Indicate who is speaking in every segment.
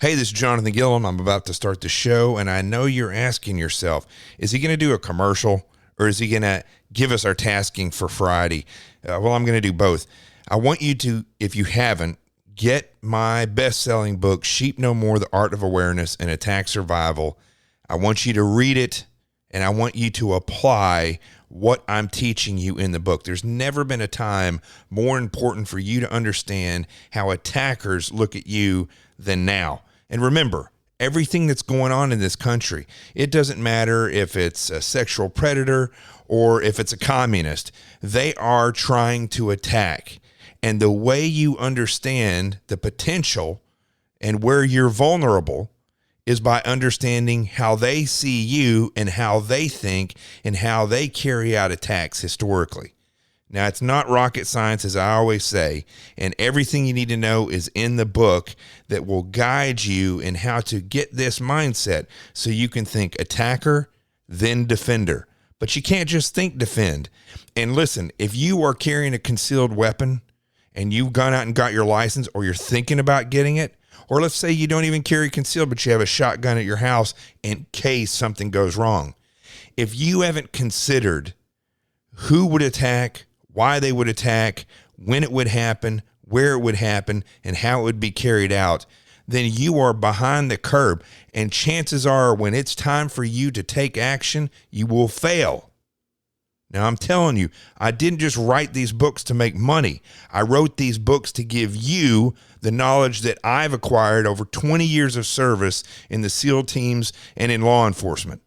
Speaker 1: Hey, this is Jonathan Gilliam. I'm about to start the show, and I know you're asking yourself, is he going to do a commercial, or is he going to give us our tasking for Friday? Well, I'm going to do both. I want you to, if you haven't, get my best-selling book, Sheep No More, The Art of Awareness and Attack Survival. I want you to read it, and I want you to apply what I'm teaching you in the book. There's never been a time more important for you to understand how attackers look at you than now. And remember, everything that's going on in this country, it doesn't matter if it's a sexual predator or if it's a communist, they are trying to attack. And the way you understand the potential and where you're vulnerable is by understanding how they see you and how they think and how they carry out attacks historically. Now, it's not rocket science, as I always say, and everything you need to know is in the book that will guide you in how to get this mindset so you can think attacker, then defender. But you can't just think defend. And listen, if you are carrying a concealed weapon and you've gone out and got your license, or you're thinking about getting it, or let's say you don't even carry concealed, but you have a shotgun at your house in case something goes wrong. If you haven't considered who would attack, why they would attack, when it would happen, where it would happen, and how it would be carried out, then you are behind the curve. And chances are when it's time for you to take action, you will fail. Now, I'm telling you, I didn't just write these books to make money. I wrote these books to give you the knowledge that I've acquired over 20 years of service in the SEAL teams and in law enforcement.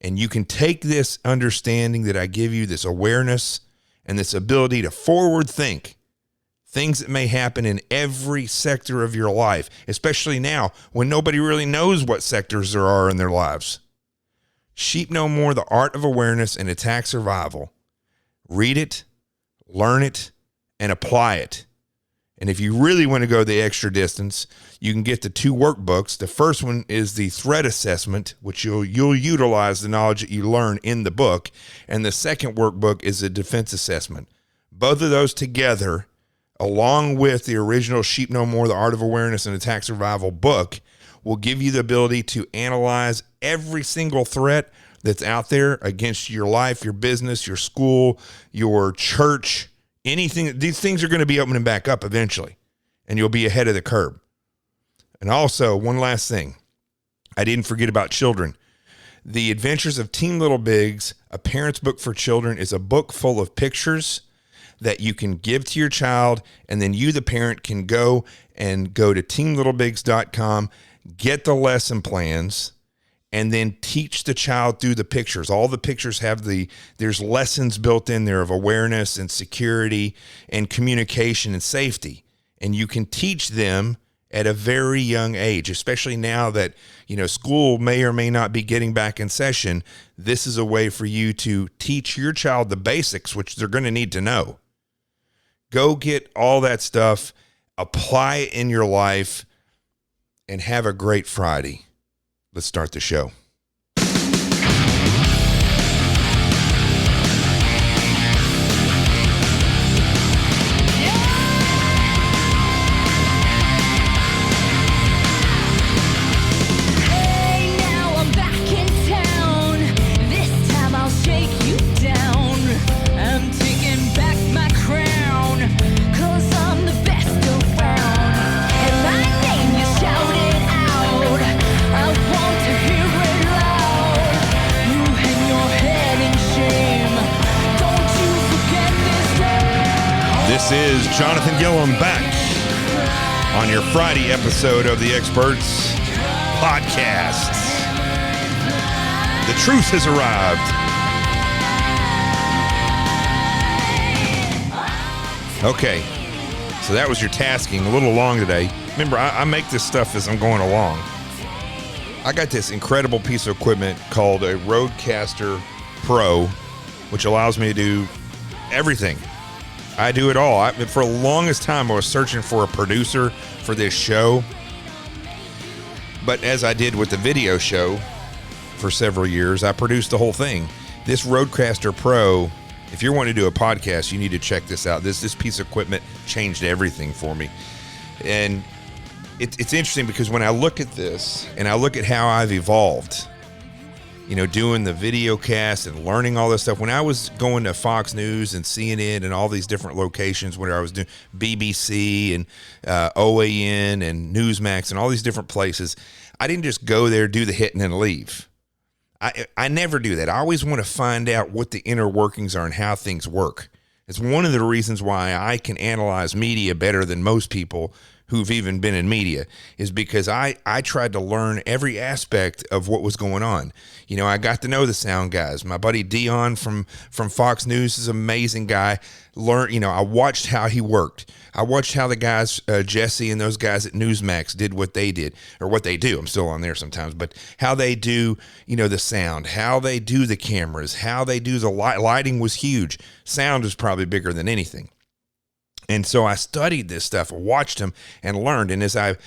Speaker 1: And you can take this understanding that I give you, this awareness and this ability to forward think things that may happen in every sector of your life, especially now when nobody really knows what sectors there are in their lives. Sheep No More, The Art of Awareness and Attack Survival. Read it, learn it, and apply it. And if you really want to go the extra distance, you can get the two workbooks. The first one is the threat assessment, which you'll utilize the knowledge that you learn in the book. And the second workbook is a defense assessment. Both of those together, along with the original Sheep No More, The Art of Awareness and Attack Survival book, will give you the ability to analyze every single threat that's out there against your life, your business, your school, your church, anything. These things are going to be opening back up eventually, and you'll be ahead of the curve. And also, one last thing. I didn't forget about children. The Adventures of Team Little Bigs, A Parent's Book for Children, is a book full of pictures that you can give to your child, and then you, the parent, can go to teamlittlebigs.com, get the lesson plans, and then teach the child through the pictures. All the pictures have there's lessons built in there of awareness and security and communication and safety. And you can teach them at a very young age, especially now that, school may or may not be getting back in session. This is a way for you to teach your child the basics, which they're going to need to know. Go get all that stuff, apply it in your life, and have a great Friday. Let's start the show. This is Jonathan Gilliam back on your Friday episode of the Experts Podcast. The truth has arrived. Okay, so that was your tasking. A little long today. Remember, I make this stuff as I'm going along. I got this incredible piece of equipment called a Rodecaster Pro, which allows me to do everything. I do it all. For the longest time, I was searching for a producer for this show. But as I did with the video show for several years, I produced the whole thing. This Rodecaster Pro, if you're wanting to do a podcast, you need to check this out. This piece of equipment changed everything for me. And it's interesting because when I look at this and I look at how I've evolved, doing the video cast and learning all this stuff. When I was going to Fox News and CNN and all these different locations, where I was doing BBC and OAN and Newsmax and all these different places, I didn't just go there, do the hit, and then leave. I never do that. I always want to find out what the inner workings are and how things work. It's one of the reasons why I can analyze media better than most people who've even been in media, is because I tried to learn every aspect of what was going on. I got to know the sound guys. My buddy Dion from Fox News is an amazing guy. I watched how he worked. I watched how the guys, Jesse and those guys at Newsmax did what they did, or what they do. I'm still on there sometimes, but how they do, the sound, how they do the cameras, how they do the lighting was huge. Sound was probably bigger than anything. And so I studied this stuff, watched them, and learned. And as I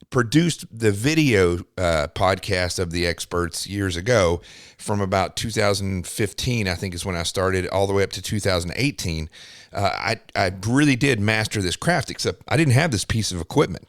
Speaker 1: produced the video podcast of the experts years ago, from about 2015, I think is when I started, all the way up to 2018, I really did master this craft, except I didn't have this piece of equipment.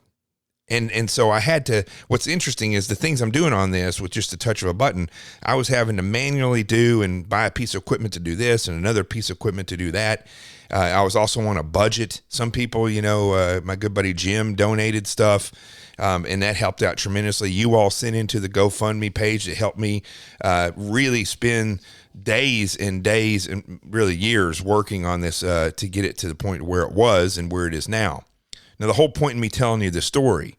Speaker 1: And so I had to, what's interesting is the things I'm doing on this with just a touch of a button, I was having to manually do and buy a piece of equipment to do this and another piece of equipment to do that. I was also on a budget. Some people, my good buddy Jim donated stuff, and that helped out tremendously. You all sent into the GoFundMe page that helped me really spend days and days and really years working on this to get it to the point where it was and where it is now. Now, the whole point in me telling you this story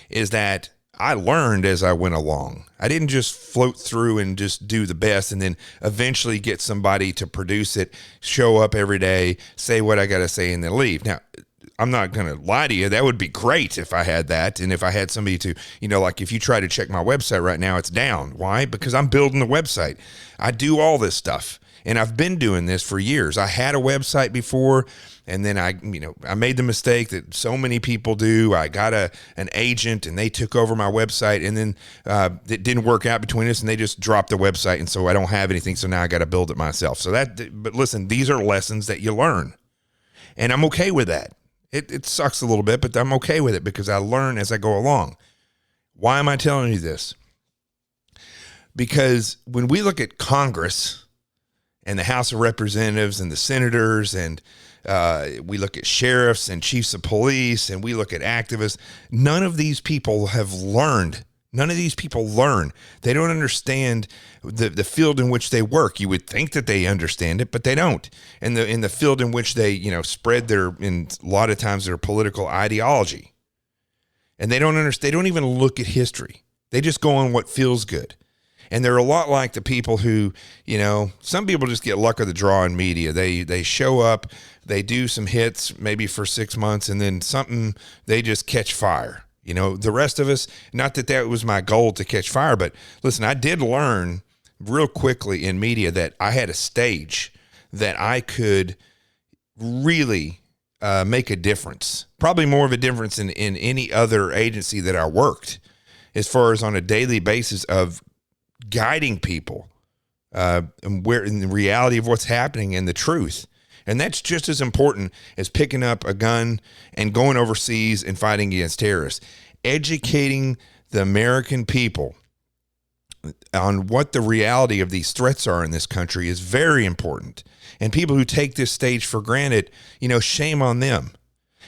Speaker 1: is that I learned as I went along. I didn't just float through and just do the best and then eventually get somebody to produce it, show up every day, say what I got to say, and then leave. Now, I'm not going to lie to you. That would be great if I had that. And if I had somebody to, like if you try to check my website right now, it's down. Why? Because I'm building the website. I do all this stuff. And I've been doing this for years. I had a website before, and then I made the mistake that so many people do. I got an agent, and they took over my website, and then it didn't work out between us, and they just dropped the website, and so I don't have anything. So now I got to build it myself. But listen, these are lessons that you learn, and I'm okay with that. It sucks a little bit, but I'm okay with it because I learn as I go along. Why am I telling you this? Because when we look at Congress and the House of Representatives and the senators, and we look at sheriffs and chiefs of police, and we look at activists, none of these people have learned. None of these people learn. They don't understand the field in which they work. You would think that they understand it, but they don't. And in the field in which they, spread in a lot of times their political ideology. And they don't understand. They don't even look at history. They just go on what feels good. And they're a lot like the people who, some people just get luck of the draw in media. They show up, they do some hits maybe for 6 months, and then they just catch fire. The rest of us, not that was my goal to catch fire, but listen, I did learn real quickly in media that I had a stage that I could really make a difference, probably more of a difference in any other agency that I worked, as far as on a daily basis of guiding people and where in the reality of what's happening and the truth. And that's just as important as picking up a gun and going overseas and fighting against terrorists. Educating the American people on what the reality of these threats are in this country is very important. And people who take this stage for granted, shame on them.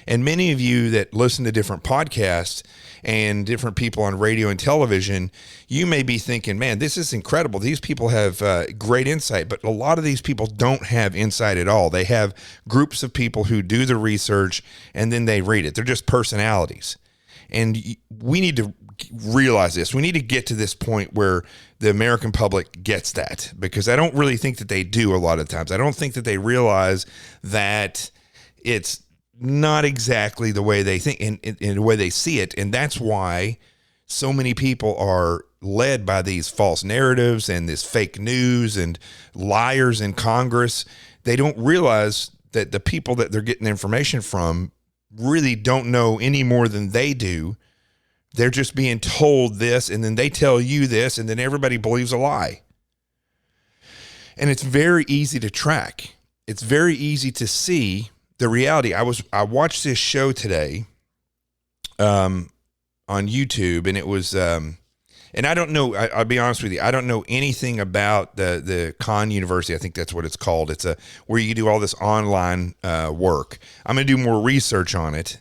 Speaker 1: And many of you that listen to different podcasts and different people on radio and television, you may be thinking, man, this is incredible. These people have great insight, but a lot of these people don't have insight at all. They have groups of people who do the research and then they read it. They're just personalities. And we need to realize this. We need to get to this point where the American public gets that, because I don't really think that they do a lot of times. I don't think that they realize that it's not exactly the way they think and the way they see it. And that's why so many people are led by these false narratives and this fake news and liars in Congress. They don't realize that the people that they're getting information from really don't know any more than they do. They're just being told this, and then they tell you this, and then everybody believes a lie. And it's very easy to track. It's very easy to see the reality. I watched this show today. on YouTube, and it was, and I don't know, I'll be honest with you, I don't know anything about the Khan University. I think that's what it's called. It's where you do all this online work. I'm going to do more research on it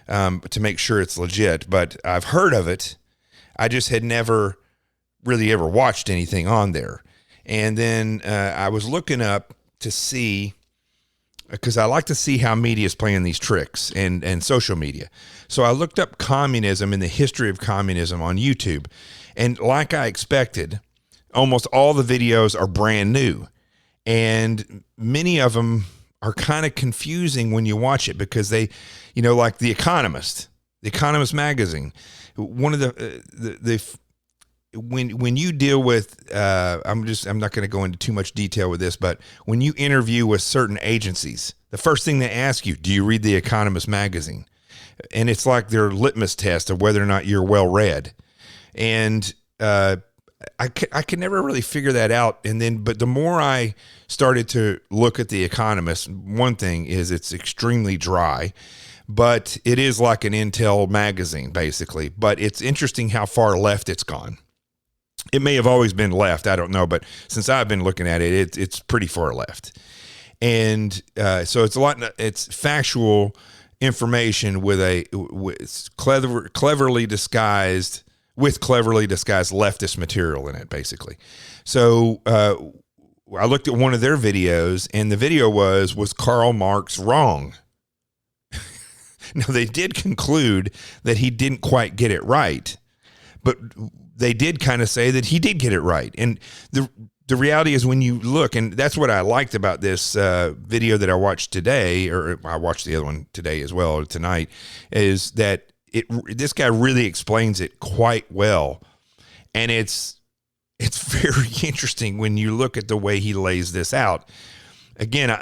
Speaker 1: to make sure it's legit, but I've heard of it. I just had never really ever watched anything on there. And then I was looking up to see, because I like to see how media is playing these tricks and social media. So I looked up communism and the history of communism on YouTube. And like I expected, almost all the videos are brand new. And many of them are kind of confusing when you watch it because they, like The Economist magazine, one of when you deal with, I'm not going to go into too much detail with this, but when you interview with certain agencies, the first thing they ask you, do you read The Economist magazine? And it's like their litmus test of whether or not you're well read. And I could never really figure that out. But the more I started to look at The Economist, one thing is it's extremely dry, but it is like an Intel magazine, basically. But it's interesting how far left it's gone. It may have always been left, I don't know, but since I've been looking at it, it's pretty far left. And so it's factual information with cleverly disguised leftist material in it, basically. So I looked at one of their videos, and the video was Karl Marx wrong? Now, they did conclude that he didn't quite get it right, but they did kind of say that he did get it right. And the reality is when you look, and that's what I liked about this video that I watched today, or I watched the other one today as well, or tonight, is that this guy really explains it quite well. And it's very interesting when you look at the way he lays this out. Again,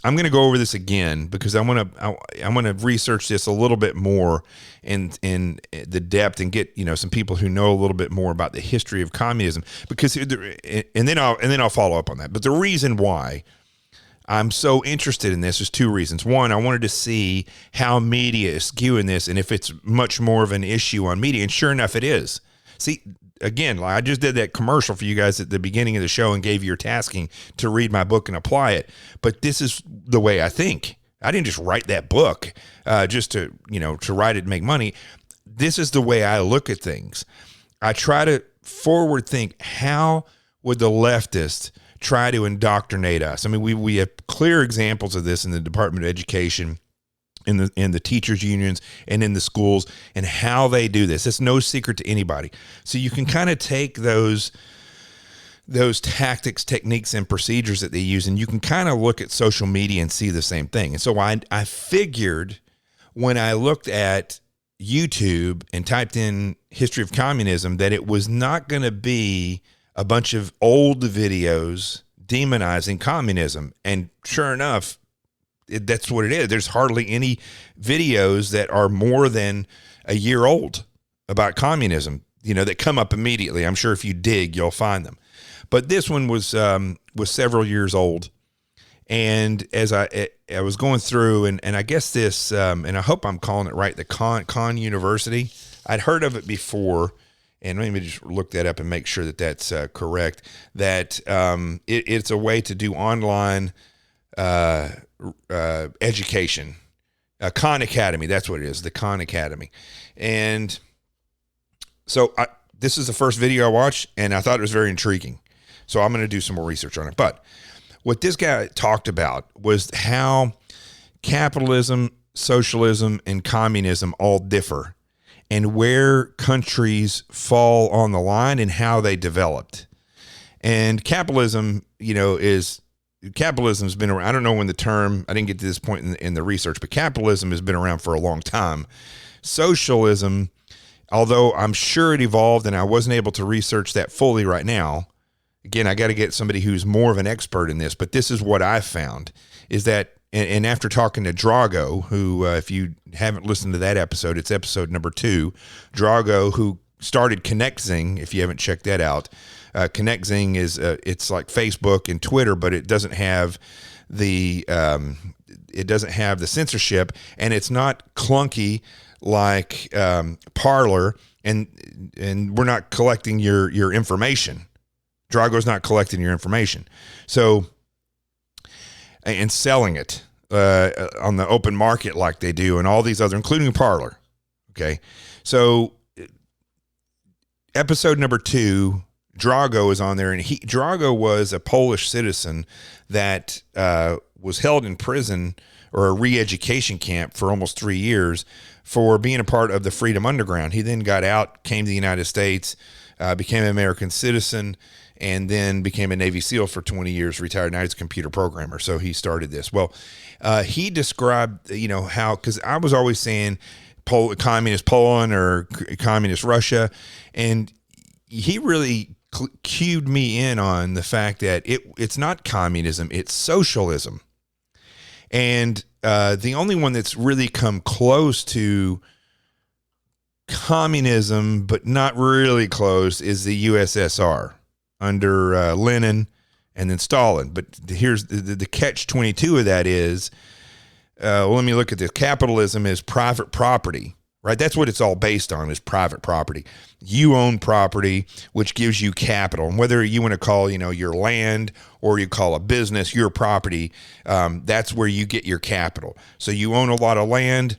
Speaker 1: I'm going to go over this again because I'm going to research this a little bit more in the depth and get some people who know a little bit more about the history of communism, because and then I'll follow up on that. But the reason why I'm so interested in this is two reasons. One, I wanted to see how media is skewing this and if it's much more of an issue on media, and sure enough, it is. See, again, I just did that commercial for you guys at the beginning of the show and gave you your tasking to read my book and apply it. But this is the way I think. I didn't just write that book just to write it and make money. This is the way I look at things. I try to forward think, how would the leftists try to indoctrinate us? I mean, we have clear examples of this in the Department of Education, in the teachers unions, and in the schools, and how they do this. It's no secret to anybody. So you can kind of take those tactics, techniques, and procedures that they use, and you can kind of look at social media and see the same thing. And so I figured when I looked at YouTube and typed in history of communism that it was not going to be a bunch of old videos demonizing communism. And sure enough, that's what it is. There's hardly any videos that are more than a year old about communism, that come up immediately. I'm sure if you dig, you'll find them. But this one was several years old. And as I was going through, and I guess this, and I hope I'm calling it right, the Khan University, I'd heard of it before, and let me just look that up and make sure that that's correct, that it's a way to do online education. Khan Academy, that's what it is, the Khan Academy. And so this is the first video I watched, and I thought it was very intriguing. So I'm going to do some more research on it. But what this guy talked about was how capitalism, socialism, and communism all differ, and where countries fall on the line and how they developed. And capitalism's been around. I don't know when the term, I didn't get to this point in the research, but capitalism has been around for a long time. Socialism, although I'm sure it evolved and I wasn't able to research that fully right now. Again, I got to get somebody who's more of an expert in this, but this is what I've found is that, and after talking to Drago, who, if you haven't listened to that episode, it's episode number 2, Drago, who started ConnectZing, if you haven't checked that out. ConnectZing is it's like Facebook and Twitter, but it doesn't have the censorship, and it's not clunky like Parler, and we're not collecting your information. Drago's not collecting your information. So, and selling it on the open market like they do, and all these other, including Parler. Okay. So episode number 2, Drago is on there, and Drago was a Polish citizen that was held in prison or a re-education camp for almost 3 years for being a part of the Freedom Underground. He then got out, came to the United States, became an American citizen, and then became a Navy SEAL for 20 years, retired. Now he's a computer programmer. So he started this. Well, he described, how, because I was always saying communist Poland or communist Russia, and he really cued me in on the fact that it's not communism, it's socialism. And the only one that's really come close to communism, but not really close, is the USSR under Lenin and then Stalin. But here's the catch-22 of that is, let me look at this. Capitalism is private property, right? That's what it's all based on, is private property. You own property, which gives you capital. And whether you want to call, your land or you call a business your property, that's where you get your capital. So you own a lot of land.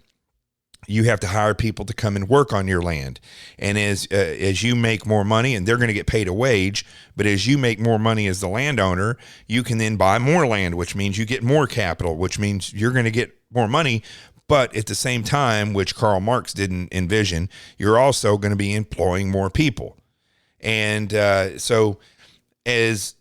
Speaker 1: You have to hire people to come and work on your land. And as you make more money, and they're going to get paid a wage, but as you make more money as the landowner, you can then buy more land, which means you get more capital, which means you're going to get more money. But at the same time, which Karl Marx didn't envision, you're also going to be employing more people. And so as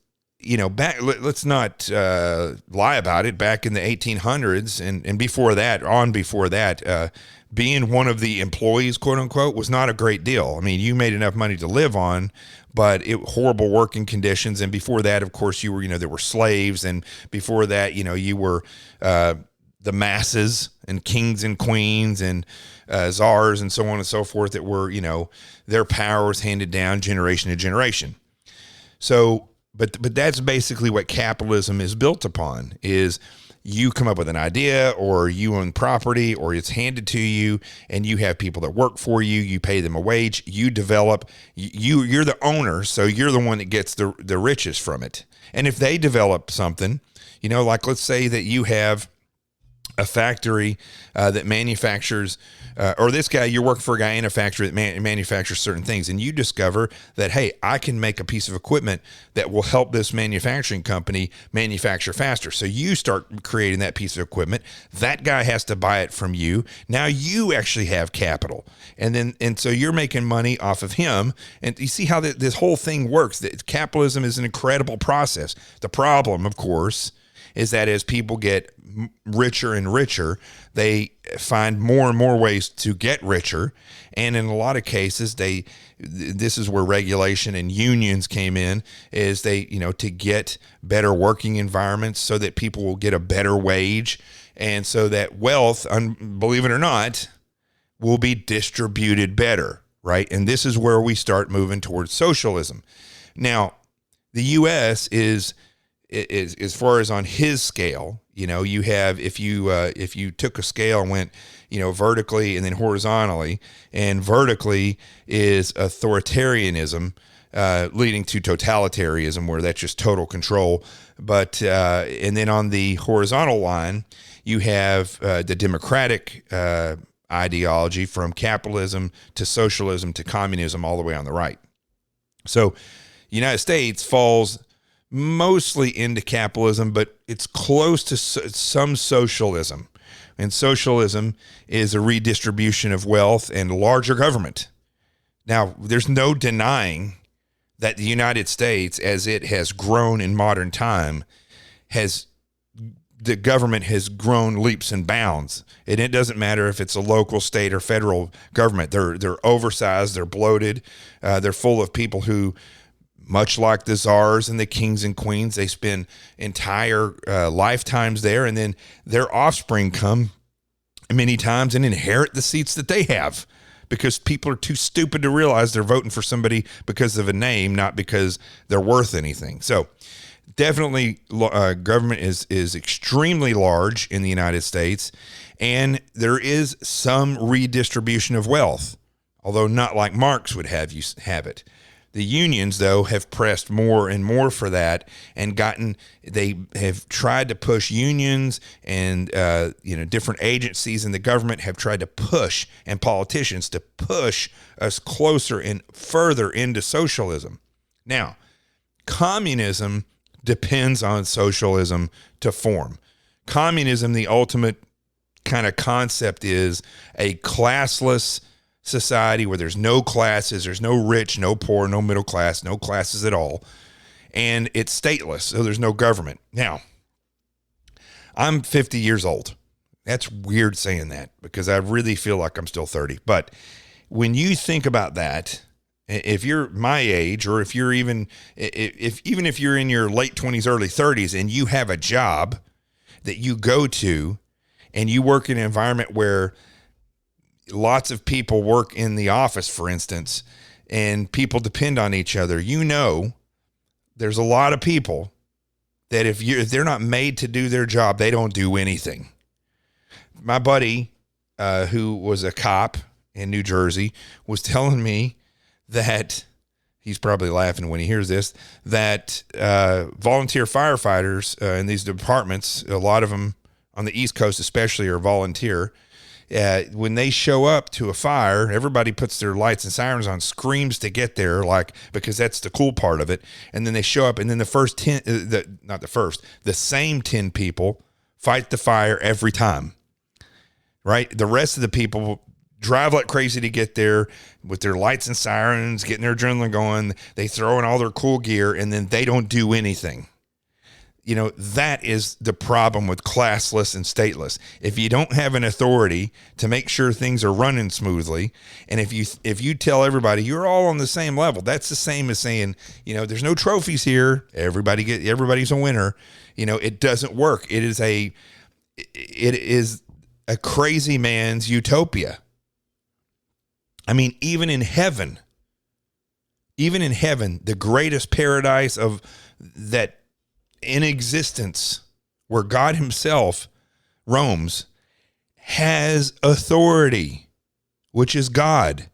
Speaker 1: back, let's not lie about it, back in the 1800s and before that, being one of the employees, quote unquote, was not a great deal. I mean, you made enough money to live on, but horrible working conditions. And before that, of course, you were, there were slaves. And before that, you were the masses and kings and queens and czars and so on and so forth that were, their power was handed down generation to generation. So, but that's basically what capitalism is built upon, is you come up with an idea, or you own property, or it's handed to you, and you have people that work for you. You pay them a wage. You develop. You're the owner, so you're the one that gets the riches from it. And if they develop something, like let's say that you have a factory that manufactures, or this guy, you're working for a guy in a factory that manufactures certain things, and you discover that, hey, I can make a piece of equipment that will help this manufacturing company manufacture faster. So you start creating that piece of equipment. That guy has to buy it from you. Now you actually have capital, and so you're making money off of him. And you see how this whole thing works. That capitalism is an incredible process. The problem, of course, is that as people get richer and richer, they find more and more ways to get richer. And in a lot of cases, this is where regulation and unions came in, is to get better working environments so that people will get a better wage. And so that wealth, believe it or not, will be distributed better, right? And this is where we start moving towards socialism. Now, the U.S. is as far as on his scale, you have, if you took a scale and went, vertically and then horizontally, and vertically is authoritarianism, leading to totalitarianism, where that's just total control. But, and then on the horizontal line, you have the democratic ideology, from capitalism to socialism to communism, all the way on the right. So United States falls mostly into capitalism, but it's close to some socialism. And socialism is a redistribution of wealth and larger government. Now, there's no denying that the United States, as it has grown in modern time, the government has grown leaps and bounds. And it doesn't matter if it's a local, state, or federal government. They're oversized, they're bloated, they're full of people who, much like the czars and the kings and queens, they spend entire lifetimes there, and then their offspring come many times and inherit the seats that they have, because people are too stupid to realize they're voting for somebody because of a name, not because they're worth anything. So definitely government is extremely large in the United States, and there is some redistribution of wealth, although not like Marx would have you have it. The unions, though, have pressed more and more for that, and they have tried to push unions, and different agencies in the government have tried to push, and politicians to push us closer and further into socialism. Now, communism depends on socialism to form. Communism, the ultimate kind of concept, is a classless society where there's no classes, there's no rich, no poor, no middle class, no classes at all, and it's stateless, so there's no government. Now, I'm 50 years old. That's weird saying that because I really feel like I'm still 30. But when you think about that, if you're my age, or if you're even if you're in your late 20s, early 30s, and you have a job that you go to, and you work in an environment where lots of people work in the office, for instance, and people depend on each other, there's a lot of people that if they're not made to do their job, they don't do anything. My buddy, who was a cop in New Jersey, was telling me that, he's probably laughing when he hears this, that volunteer firefighters in these departments, a lot of them on the East Coast especially, are volunteer. When they show up to a fire, everybody puts their lights and sirens on, screams to get there, because that's the cool part of it. And then they show up, and then the same 10 people fight the fire every time, right? The rest of the people drive like crazy to get there with their lights and sirens, getting their adrenaline going. They throw in all their cool gear, and then they don't do anything. That is the problem with classless and stateless. If you don't have an authority to make sure things are running smoothly, and if you tell everybody you're all on the same level, that's the same as saying, there's no trophies here, everybody's a winner. It doesn't work. It is a crazy man's utopia. I mean, even in heaven, the greatest paradise of that in existence, where God himself roams, has authority, which is God.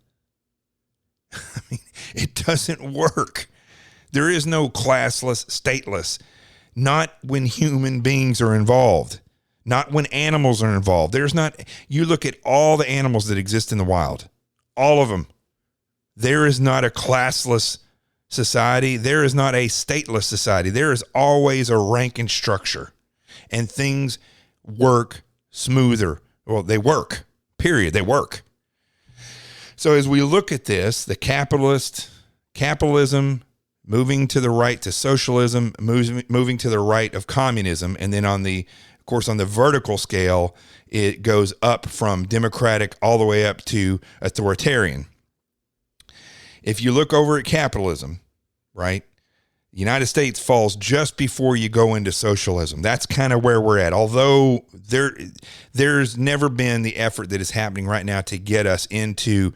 Speaker 1: I mean, it doesn't work. There is no classless, stateless, not when human beings are involved, not when animals are involved. You look at all the animals that exist in the wild, all of them. There is not a classless society. There is not a stateless society. There is always a ranking structure, and things work smoother. Well, they work, period. They work. So as we look at this, the capitalism moving to the right to socialism, moving to the right of communism, and then on the vertical scale, it goes up from democratic all the way up to authoritarian. If you look over at capitalism, right, the United States falls just before you go into socialism. That's kind of where we're at. Although there's never been the effort that is happening right now to get us to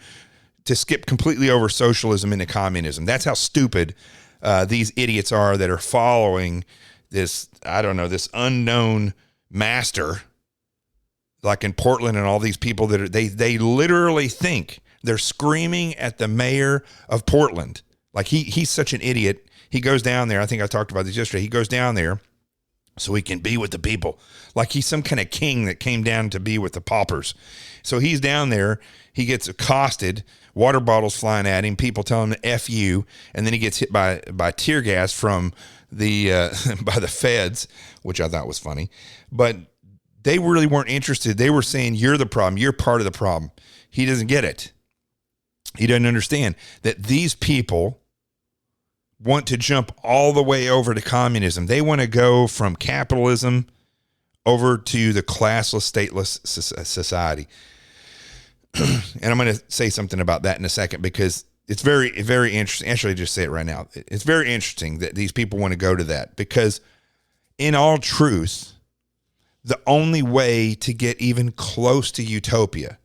Speaker 1: skip completely over socialism into communism. That's how stupid these idiots are that are following this unknown master, like in Portland, and all these people that they literally think they're screaming at the mayor of Portland. Like he's such an idiot. He goes down there. I think I talked about this yesterday. He goes down there so he can be with the people. Like he's some kind of king that came down to be with the paupers. So he's down there. He gets accosted, water bottles flying at him, people telling him to F you, and then he gets hit by tear gas from the by the feds, which I thought was funny. But they really weren't interested. They were saying, you're the problem. You're part of the problem. He doesn't get it. He doesn't understand that these people want to jump all the way over to communism. They want to go from capitalism over to the classless, stateless society. And I'm going to say something about that in a second, because it's very, very interesting. Actually, just say it right now. It's very interesting that these people want to go to that, because in all truth, the only way to get even close to utopia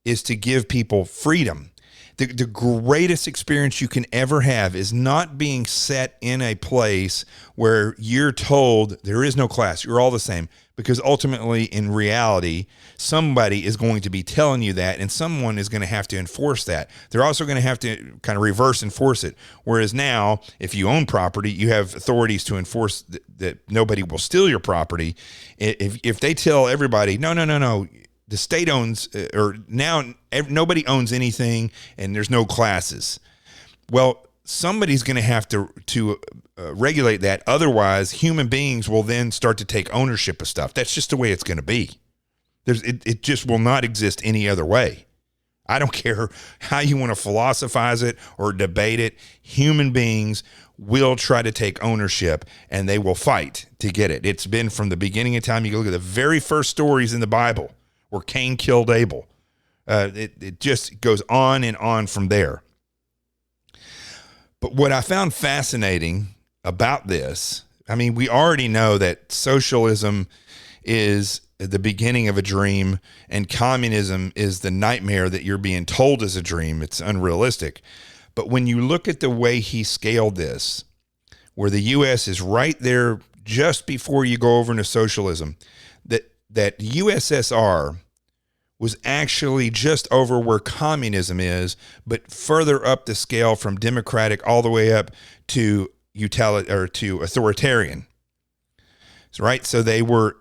Speaker 1: is to give people freedom. The greatest experience you can ever have is not being set in a place where you're told there is no class, you're all the same, because ultimately in reality, somebody is going to be telling you that, and someone is going to have to enforce that. They're also going to have to kind of reverse enforce it. Whereas now, if you own property, you have authorities to enforce that nobody will steal your property. If they tell everybody, no, the state owns, or now nobody owns anything and there's no classes. Well, somebody's going to have to regulate that. Otherwise, human beings will then start to take ownership of stuff. That's just the way it's going to be. It just will not exist any other way. I don't care how you want to philosophize it or debate it. Human beings will try to take ownership, and they will fight to get it. It's been from the beginning of time. You can look at the very first stories in the Bible where Cain killed Abel. It just goes on and on from there. But what I found fascinating about this, I mean, we already know that socialism is the beginning of a dream, and communism is the nightmare that you're being told is a dream. It's unrealistic. But when you look at the way he scaled this, where the U.S. is right there just before you go over into socialism, that USSR was actually just over where communism is, but further up the scale from democratic all the way up to authoritarian. Right? So they were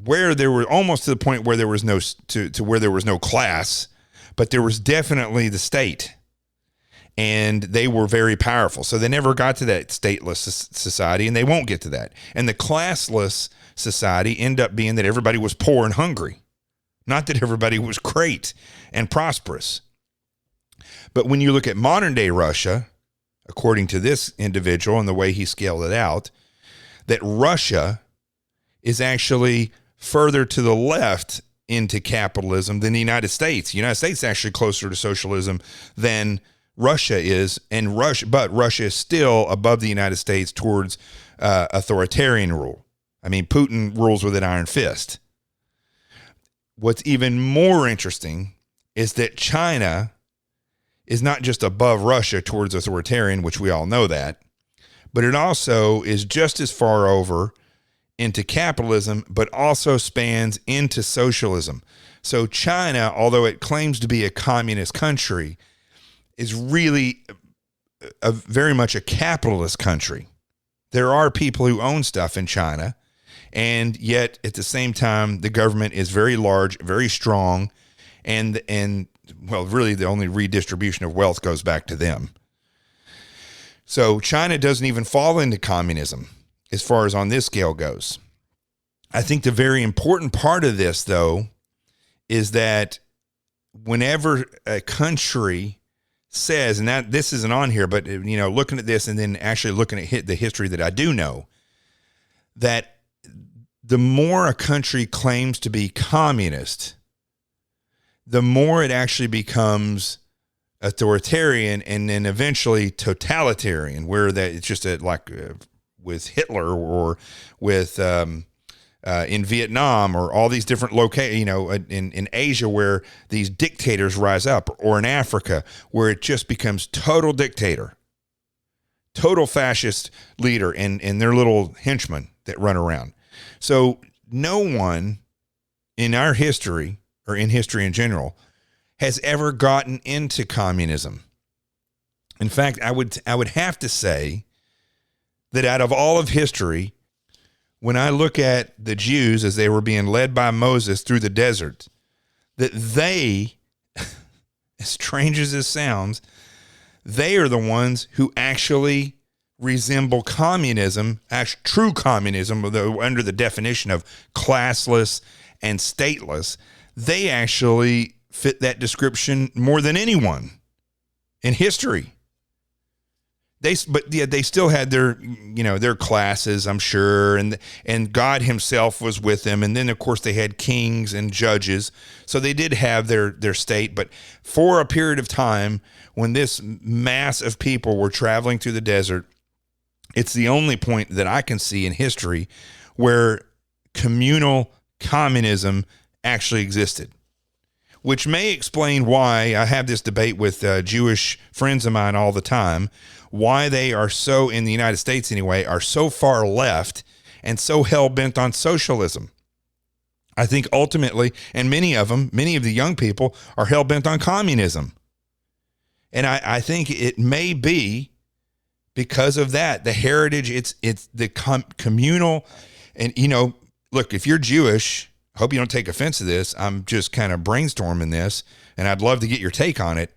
Speaker 1: where there were almost to the point where there was no to where there was no class, but there was definitely the state. And they were very powerful. So they never got to that stateless society, and they won't get to that. And the classless society ended up being that everybody was poor and hungry, not that everybody was great and prosperous. But when you look at modern day Russia, according to this individual and the way he scaled it out, that Russia is actually further to the left into capitalism than the United States. The United States is actually closer to socialism than Russia is, but Russia is still above the United States towards authoritarian rule. I mean, Putin rules with an iron fist. What's even more interesting is that China is not just above Russia towards authoritarian, which we all know that, but it also is just as far over into capitalism, but also spans into socialism. So China, although it claims to be a communist country, is really very much a capitalist country. There are people who own stuff in China, and yet at the same time, the government is very large, very strong, and well, really the only redistribution of wealth goes back to them. So China doesn't even fall into communism as far as on this scale goes. I think the very important part of this, though, is that whenever a country says, and that this isn't on here, but looking at this and then actually looking at the history that I do know, that the more a country claims to be communist, the more it actually becomes authoritarian and then eventually totalitarian, where that it's just with Hitler or with in Vietnam or all these different in Asia where these dictators rise up, or in Africa where it just becomes total dictator, total fascist leader and their little henchmen that run around. So no one in our history or in history in general has ever gotten into communism. In fact, I would have to say that out of all of history, when I look at the Jews as they were being led by Moses through the desert, that they, as strange as this sounds, they are the ones who actually resemble communism, true communism, under the definition of classless and stateless. They actually fit that description more than anyone in history. They still had their classes, I'm sure, and God himself was with them. And then, of course, they had kings and judges. So they did have their state. But for a period of time, when this mass of people were traveling through the desert, it's the only point that I can see in history where communal communism actually existed. which may explain why I have this debate with Jewish friends of mine all the time, why they are so, in the United States anyway, are so far left and so hell-bent on socialism. I think ultimately, and many of the young people are hell-bent on communism. And I think it may be because of that, the heritage, it's the communal, and, you know, look, if you're Jewish, I hope you don't take offense to this. I'm just kind of brainstorming this, and I'd love to get your take on it.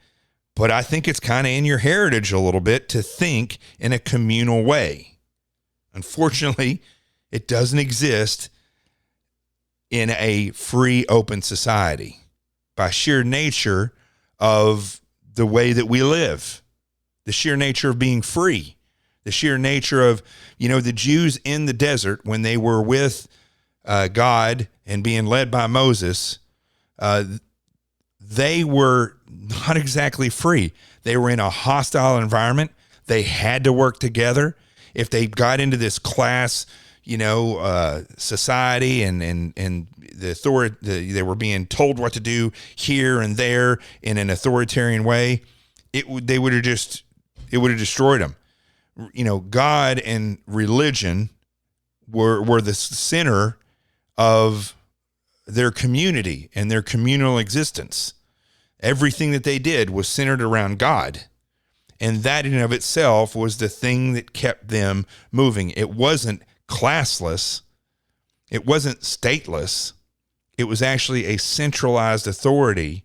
Speaker 1: But I think it's kind of in your heritage a little bit to think in a communal way. Unfortunately, it doesn't exist in a free, open society by sheer nature of the way that we live, the sheer nature of being free, the sheer nature of, you know, the Jews in the desert when they were with God and being led by Moses, they were not exactly free. They were in a hostile environment. They had to work together. If they got into this class, you know, society and the authority, they were being told what to do here and there in an authoritarian way, it would have destroyed them. You know, God and religion were the center of their community and their communal existence. Everything that they did was centered around God. And that in and of itself was the thing that kept them moving. It wasn't classless. It wasn't stateless. It was actually a centralized authority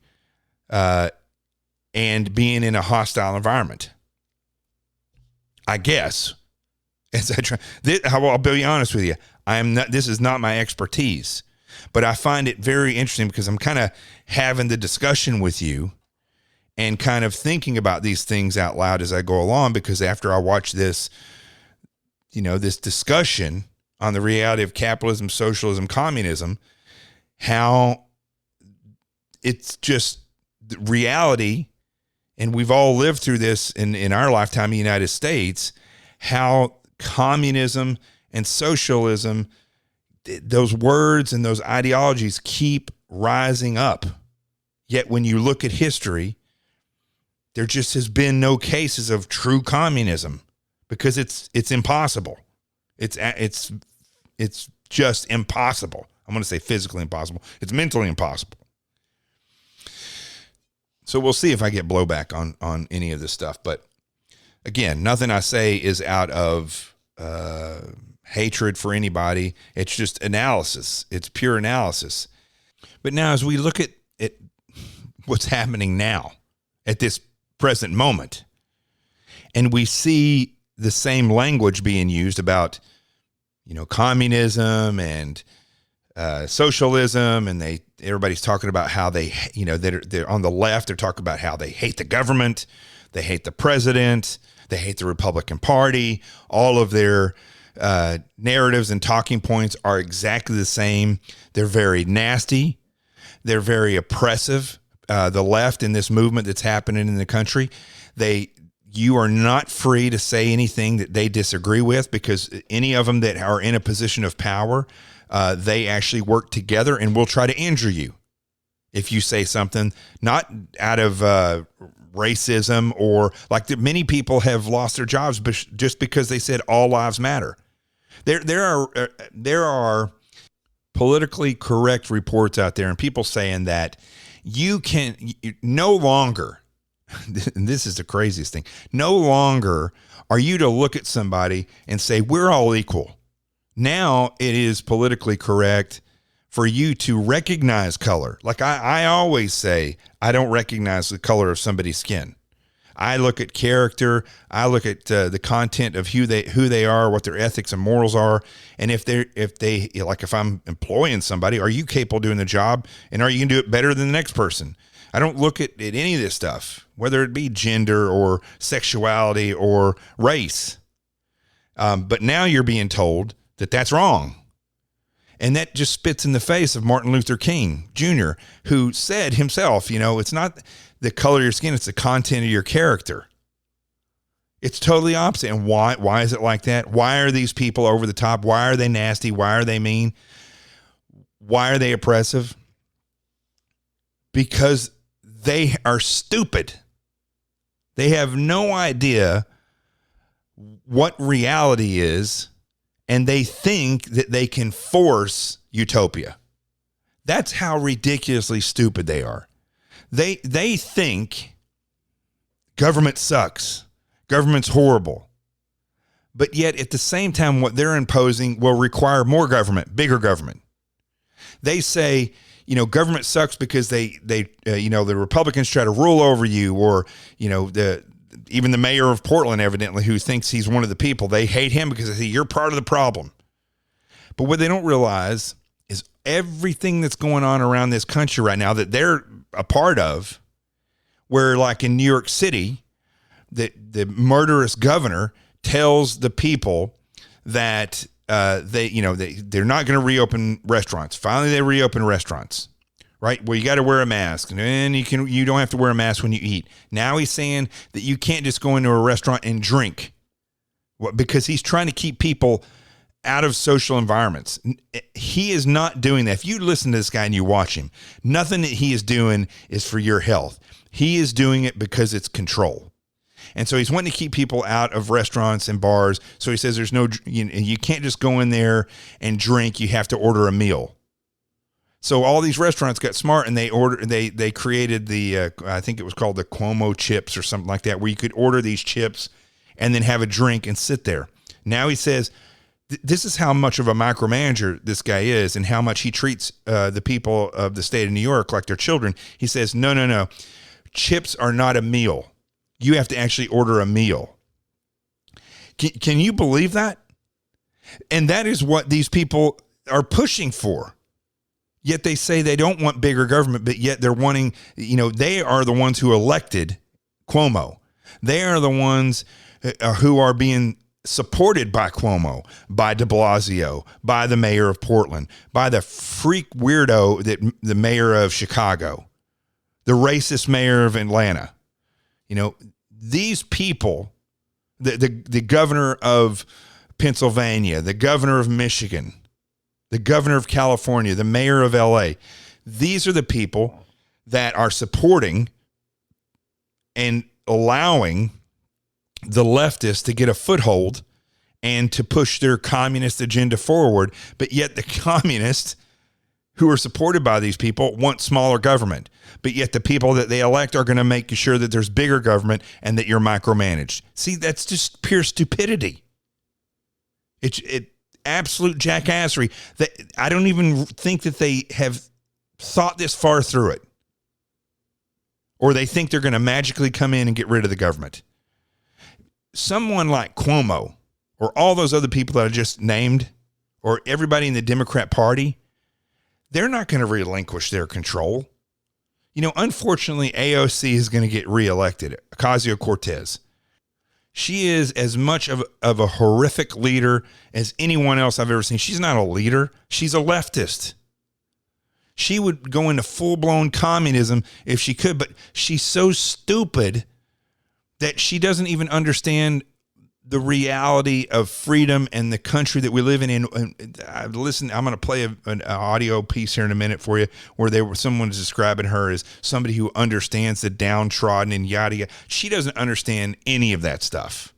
Speaker 1: and being in a hostile environment. I guess. As I try, I'll be honest with you. This is not my expertise, but I find it very interesting because I'm kind of having the discussion with you and kind of thinking about these things out loud as I go along, because after I watch this, you know, this discussion on the reality of capitalism, socialism, communism, how it's just the reality, and we've all lived through this in our lifetime in the United States, how communism and socialism, those words and those ideologies keep rising up. Yet when you look at history, there just has been no cases of true communism because it's impossible. It's just impossible. I'm going to say physically impossible. It's mentally impossible. So we'll see if I get blowback on any of this stuff. But again, nothing I say is out of hatred for anybody. It's just analysis. It's pure analysis. But now as we look at what's happening now at this present moment, and we see the same language being used about, you know, communism and socialism, and everybody's talking about how they, you know, they're on the left. They're talking about how they hate the government, they hate the president, they hate the Republican Party. All of their narratives and talking points are exactly the same. They're very nasty. They're very oppressive. The left in this movement that's happening in the country, you are not free to say anything that they disagree with, because any of them that are in a position of power, they actually work together and will try to injure you if you say something not out of racism, or like many people have lost their jobs just because they said all lives matter. There are politically correct reports out there and people saying that you can no longer, and this is the craziest thing, no longer are you to look at somebody and say, we're all equal. Now it is politically correct for you to recognize color. Like I always say, I don't recognize the color of somebody's skin. I look at character. I look at the content of who they are, what their ethics and morals are, and if I'm employing somebody, are you capable of doing the job, and are you going to do it better than the next person? I don't look at any of this stuff, whether it be gender or sexuality or race. But now you're being told that that's wrong. And that just spits in the face of Martin Luther King Jr., who said himself, you know, it's not the color of your skin, it's the content of your character. It's totally opposite. And why is it like that? Why are these people over the top? Why are they nasty? Why are they mean? Why are they oppressive? because they are stupid. They have no idea what reality is, and they think that they can force utopia. That's how ridiculously stupid they are. They think government sucks. Government's horrible. But yet at the same time, what they're imposing will require more government, bigger government. They say, government sucks because the Republicans try to rule over you, or, even the mayor of Portland, evidently, who thinks he's one of the people. They hate him because they say you're part of the problem. But what they don't realize is everything that's going on around this country right now that they're a part of, where like in New York City, the murderous governor tells the people that they're not going to reopen restaurants. Finally, they reopen restaurants, right? Well, you got to wear a mask, and you don't have to wear a mask when you eat. Now he's saying that you can't just go into a restaurant and drink, because he's trying to keep people out of social environments. He is not doing that. If you listen to this guy and you watch him, nothing that he is doing is for your health. He is doing it because it's control. And so he's wanting to keep people out of restaurants and bars. So he says you can't just go in there and drink. You have to order a meal. So all these restaurants got smart, and they created the I think it was called the Cuomo chips or something like that, where you could order these chips and then have a drink and sit there. Now he says this is how much of a micromanager this guy is, and how much he treats the people of the state of New York like their children. He says, no. Chips are not a meal. You have to actually order a meal. Can you believe that? And that is what these people are pushing for. Yet they say they don't want bigger government, but yet they're wanting, they are the ones who elected Cuomo. They are the ones who are being supported by Cuomo, by de Blasio, by the mayor of Portland, by the freak weirdo, the mayor of Chicago, the racist mayor of Atlanta. These people, the governor of Pennsylvania, the governor of Michigan, the governor of California, the mayor of LA, these are the people that are supporting and allowing the leftists to get a foothold and to push their communist agenda forward. But yet the communists who are supported by these people want smaller government. But yet the people that they elect are going to make sure that there's bigger government and that you're micromanaged. See, that's just pure stupidity. It's absolute jackassery. That I don't even think that they have thought this far through it. Or they think they're going to magically come in and get rid of the government. Someone like Cuomo, or all those other people that I just named, or everybody in the Democrat Party, they're not going to relinquish their control. Unfortunately, AOC is going to get reelected, Ocasio-Cortez. She is as much of a horrific leader as anyone else I've ever seen. She's not a leader. She's a leftist. She would go into full-blown communism if she could, but she's so stupid that she doesn't even understand the reality of freedom and the country that we live in. And I'm going to play an audio piece here in a minute for you, where someone was describing her as somebody who understands the downtrodden and yada yada. She doesn't understand any of that stuff.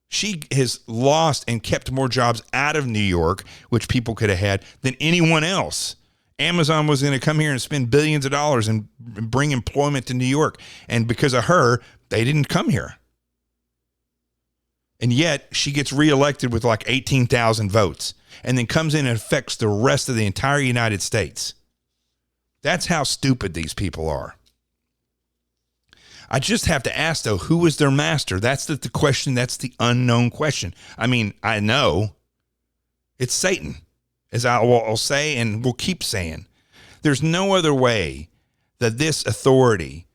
Speaker 1: She has lost and kept more jobs out of New York, which people could have had, than anyone else. Amazon was going to come here and spend billions of dollars and bring employment to New York. And because of her, they didn't come here. And yet she gets reelected with like 18,000 votes, and then comes in and affects the rest of the entire United States. That's how stupid these people are. I just have to ask, though, who is their master? That's the question. That's the unknown question. I mean, I know it's Satan, as I'll say and will keep saying. There's no other way that this authority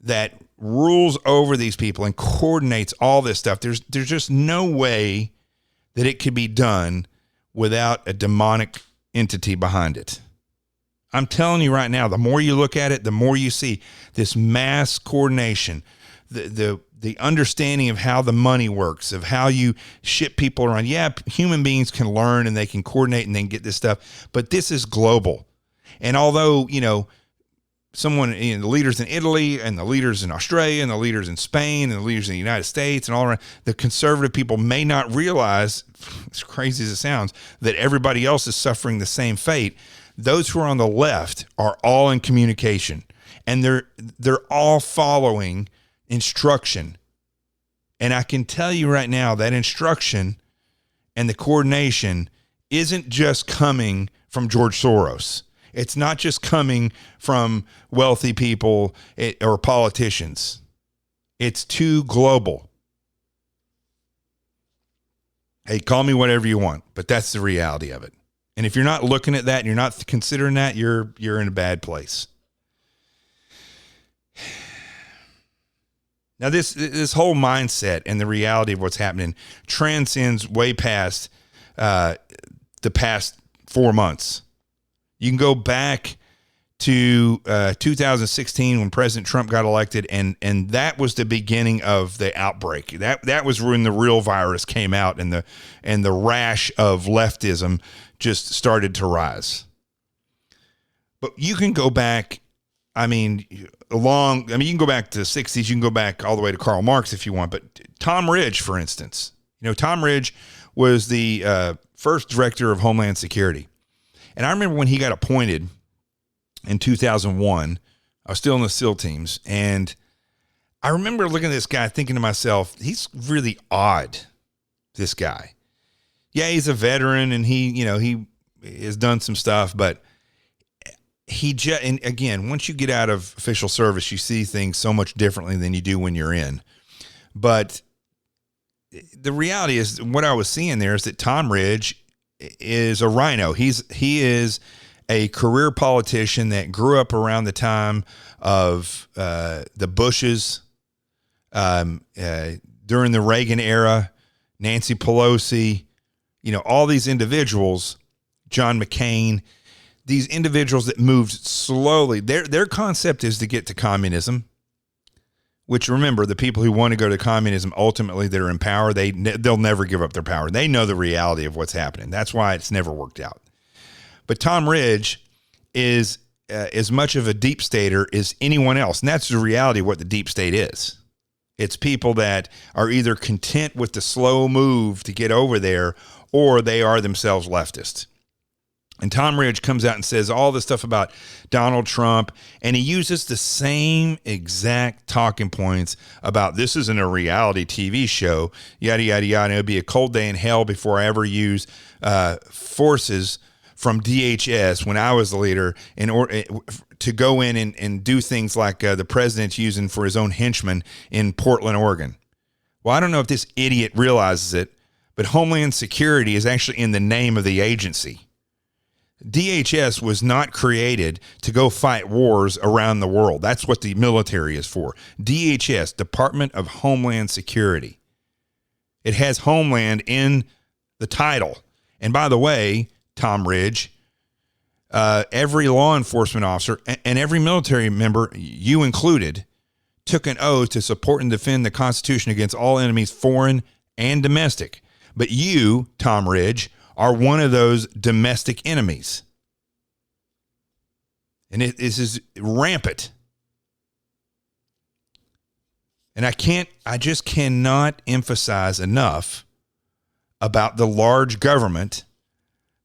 Speaker 1: that rules over these people and coordinates all this stuff, there's just no way that it could be done without a demonic entity behind it. I'm telling you right now, the more you look at it, the more you see this mass coordination, the understanding of how the money works, of how you ship people around. Yeah, human beings can learn and they can coordinate and then get this stuff, but this is global. And although, the leaders in Italy and the leaders in Australia and the leaders in Spain and the leaders in the United States and all around, the conservative people may not realize, as crazy as it sounds, that everybody else is suffering the same fate. Those who are on the left are all in communication, and they're all following instruction. And I can tell you right now that instruction and the coordination isn't just coming from George Soros. It's not just coming from wealthy people or politicians. It's too global. Hey, call me whatever you want, but that's the reality of it. And if you're not looking at that and you're not considering that, you're in a bad place. Now, this whole mindset and the reality of what's happening transcends way past the past 4 months. You can go back to 2016 when President Trump got elected, and that was the beginning of the outbreak. That was when the real virus came out, and the rash of leftism just started to rise. But you can go back, you can go back to the 60s, you can go back all the way to Karl Marx if you want, but Tom Ridge, for instance. Tom Ridge was the first director of Homeland Security. And I remember when he got appointed in 2001, I was still in the SEAL teams. And I remember looking at this guy thinking to myself, he's really odd, this guy. Yeah, he's a veteran and he has done some stuff, but and again, once you get out of official service, you see things so much differently than you do when you're in. But the reality is, what I was seeing there is that Tom Ridge is a rhino. He is a career politician that grew up around the time of the Bushes, during the Reagan era, Nancy Pelosi, all these individuals, John McCain, these individuals that moved slowly. Their concept is to get to communism, which, remember, the people who want to go to communism ultimately that are in power, they'll never give up their power. They know the reality of what's happening. That's why it's never worked out. But Tom Ridge is as much of a deep stater as anyone else. And that's the reality of what the deep state is. It's people that are either content with the slow move to get over there, or they are themselves leftists. And Tom Ridge comes out and says all this stuff about Donald Trump, and he uses the same exact talking points about this isn't a reality TV show, yada, yada, yada. It would be a cold day in hell before I ever use forces from DHS when I was the leader in order to go in and do things like the president's using for his own henchmen in Portland, Oregon. Well, I don't know if this idiot realizes it, but Homeland Security is actually in the name of the agency. DHS was not created to go fight wars around the world. That's what the military is for. DHS, Department of Homeland Security. It has Homeland in the title. And by the way, Tom Ridge, every law enforcement officer and every military member, you included, took an oath to support and defend the Constitution against all enemies, foreign and domestic. But you, Tom Ridge, are one of those domestic enemies. And this is rampant. And I just cannot emphasize enough about the large government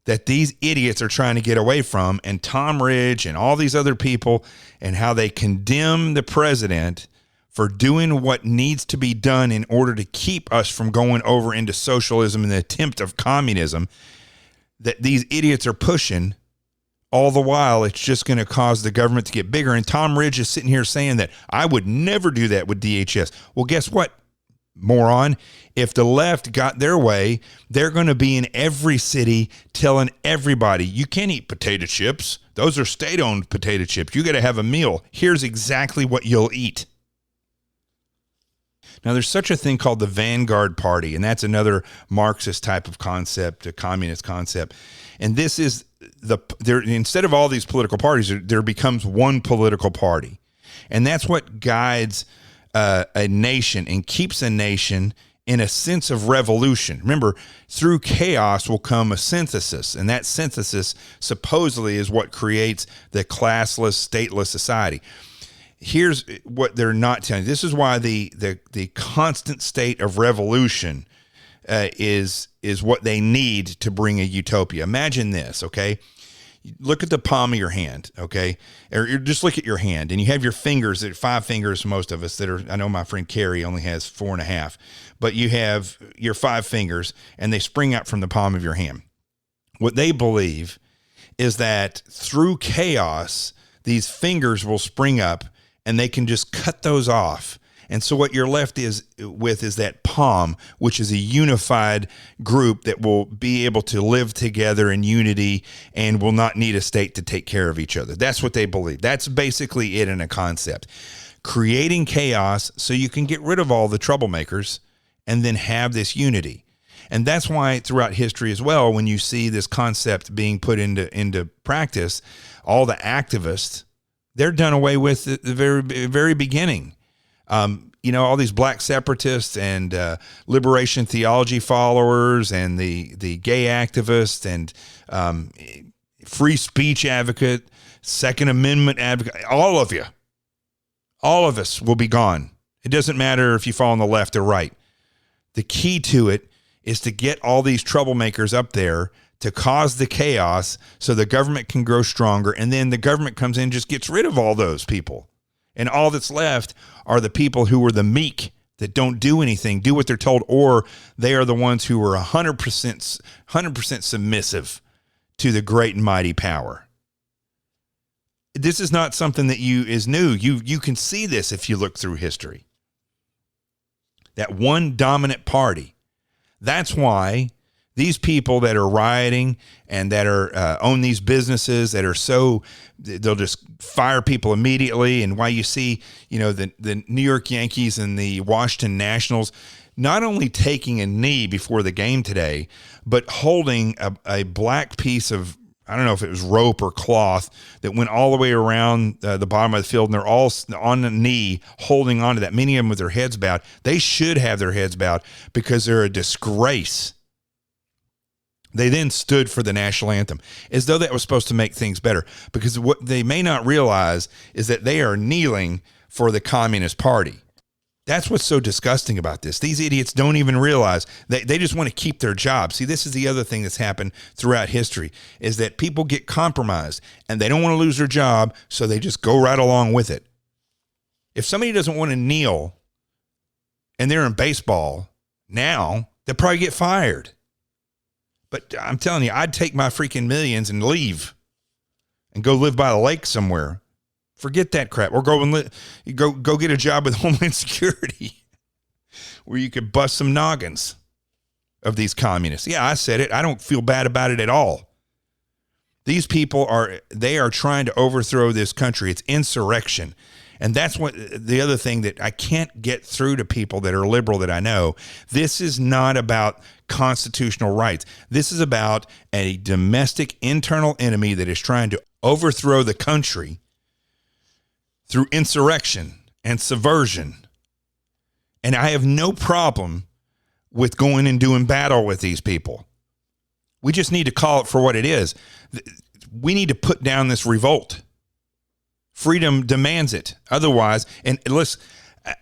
Speaker 1: that these idiots are trying to get away from, and Tom Ridge and all these other people, and how they condemn the president for doing what needs to be done in order to keep us from going over into socialism and the attempt of communism that these idiots are pushing. All the while, it's just going to cause the government to get bigger. And Tom Ridge is sitting here saying that I would never do that with DHS. Well, guess what, moron? If the left got their way, they're going to be in every city telling everybody, you can't eat potato chips. Those are state-owned potato chips. You got to have a meal. Here's exactly what you'll eat. Now, there's such a thing called the Vanguard Party, and that's another Marxist type of concept, a communist concept. And this is instead of all these political parties, there becomes one political party. And that's what guides a nation and keeps a nation in a sense of revolution. Remember, through chaos will come a synthesis, and that synthesis supposedly is what creates the classless, stateless society. Here's what they're not telling you. This is why the constant state of revolution is what they need to bring a utopia. Imagine this, okay? Look at the palm of your hand, okay? Or just look at your hand, and you have your fingers, 5 fingers, most of us that are, I know my friend Carrie only has 4.5, but you have your 5 fingers, and they spring out from the palm of your hand. What they believe is that through chaos, these fingers will spring up, and they can just cut those off. And so what you're left with is that palm, which is a unified group that will be able to live together in unity and will not need a state to take care of each other. That's what they believe. That's basically it in a concept. Creating chaos so you can get rid of all the troublemakers and then have this unity. And that's why throughout history as well, when you see this concept being put into practice, all the activists, they're done away with at the very beginning. All these black separatists and liberation theology followers and the gay activists and free speech advocate, Second Amendment advocate, all of us will be gone. It doesn't matter if you fall on the left or right. The key to it is to get all these troublemakers up there to cause the chaos so the government can grow stronger, and then the government comes in and just gets rid of all those people. And all that's left are the people who are the meek that don't do anything, do what they're told, or they are the ones who are 100% submissive to the great and mighty power. This is not something that is new. You can see this if you look through history. That one dominant party. That's why these people that are rioting and that are own these businesses that are they'll just fire people immediately. And why you see, the New York Yankees and the Washington Nationals not only taking a knee before the game today, but holding a black piece of, I don't know if it was rope or cloth that went all the way around the bottom of the field, and they're all on the knee holding on to that. Many of them with their heads bowed. They should have their heads bowed because they're a disgrace. They then stood for the national anthem as though that was supposed to make things better, because what they may not realize is that they are kneeling for the Communist Party. That's what's so disgusting about this. These idiots don't even realize they just want to keep their job. See, this is the other thing that's happened throughout history is that people get compromised and they don't want to lose their job, so they just go right along with it. If somebody doesn't want to kneel and they're in baseball now, they'll probably get fired. But I'm telling you, I'd take my freaking millions and leave and go live by the lake somewhere. Forget that crap. Or go get a job with Homeland Security where you could bust some noggins of these communists. Yeah, I said it. I don't feel bad about it at all. These people are trying to overthrow this country. It's insurrection. And that's what the other thing that I can't get through to people that are liberal that I know. This is not about constitutional rights. This is about a domestic internal enemy that is trying to overthrow the country through insurrection and subversion. And I have no problem with going and doing battle with these people. We just need to call it for what it is. We need to put down this revolt. Freedom demands it. Otherwise, and listen,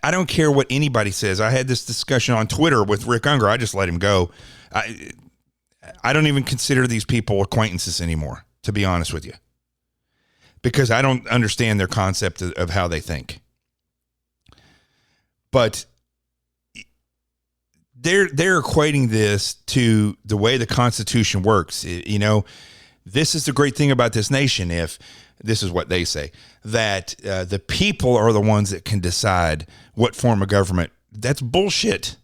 Speaker 1: I don't care what anybody says. I had this discussion on Twitter with Rick Unger. I just let him go. I don't even consider these people acquaintances anymore, to be honest with you, because I don't understand their concept of how they think. But they're equating this to the way the Constitution works. This is the great thing about this nation. If this is what they say, that the people are the ones that can decide what form of government. That's bullshit.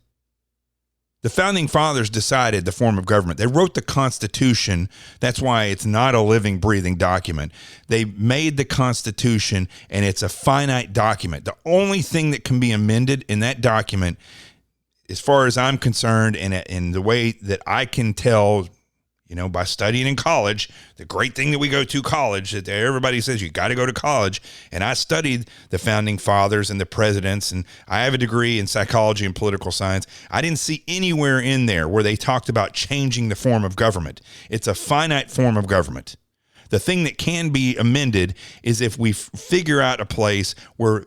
Speaker 1: The founding fathers decided the form of government. They wrote the Constitution. That's why it's not a living, breathing document. They made the Constitution, and it's a finite document. The only thing that can be amended in that document, as far as I'm concerned, and in the way that I can tell, by studying in college. The great thing that we go to college, that everybody says you got to go to college. And I studied the founding fathers and the presidents, and I have a degree in psychology and political science. I didn't see anywhere in there where they talked about changing the form of government. It's a finite form of government. The thing that can be amended is if we figure out a place where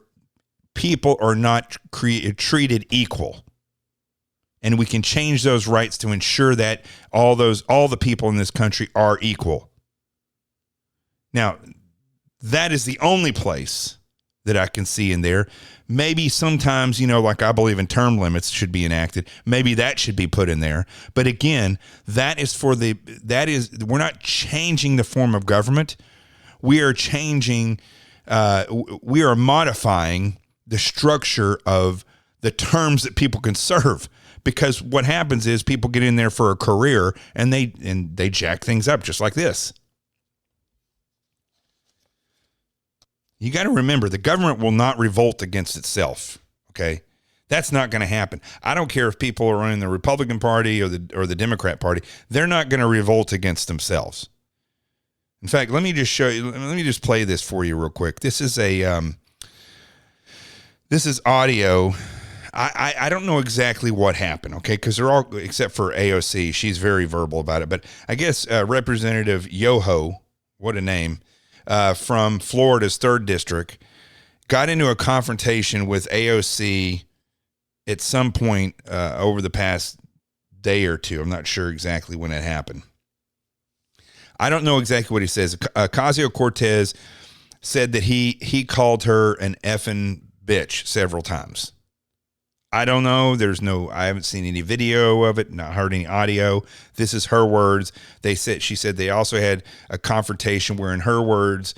Speaker 1: people are not treated equal. And we can change those rights to ensure that all the people in this country are equal. Now, that is the only place that I can see in there. Maybe sometimes, like I believe in term limits should be enacted. Maybe that should be put in there. But again, we're not changing the form of government. We are modifying the structure of the terms that people can serve. Because what happens is people get in there for a career and they jack things up just like this. You got to remember, the government will not revolt against itself. Okay, that's not going to happen. I don't care if people are in the Republican Party or the Democrat Party; they're not going to revolt against themselves. In fact, let me just show you. Let me just play this for you real quick. This is audio. I don't know exactly what happened, okay, because they're all, except for AOC, she's very verbal about it, but I guess Representative Yoho, what a name, from Florida's 3rd District, got into a confrontation with AOC at some point over the past day or two. I'm not sure exactly when it happened. I don't know exactly what he says. Ocasio-Cortez said that he called her an effing bitch several times. I don't know. I haven't seen any video of it, not heard any audio. This is her words. She said they also had a confrontation where, in her words,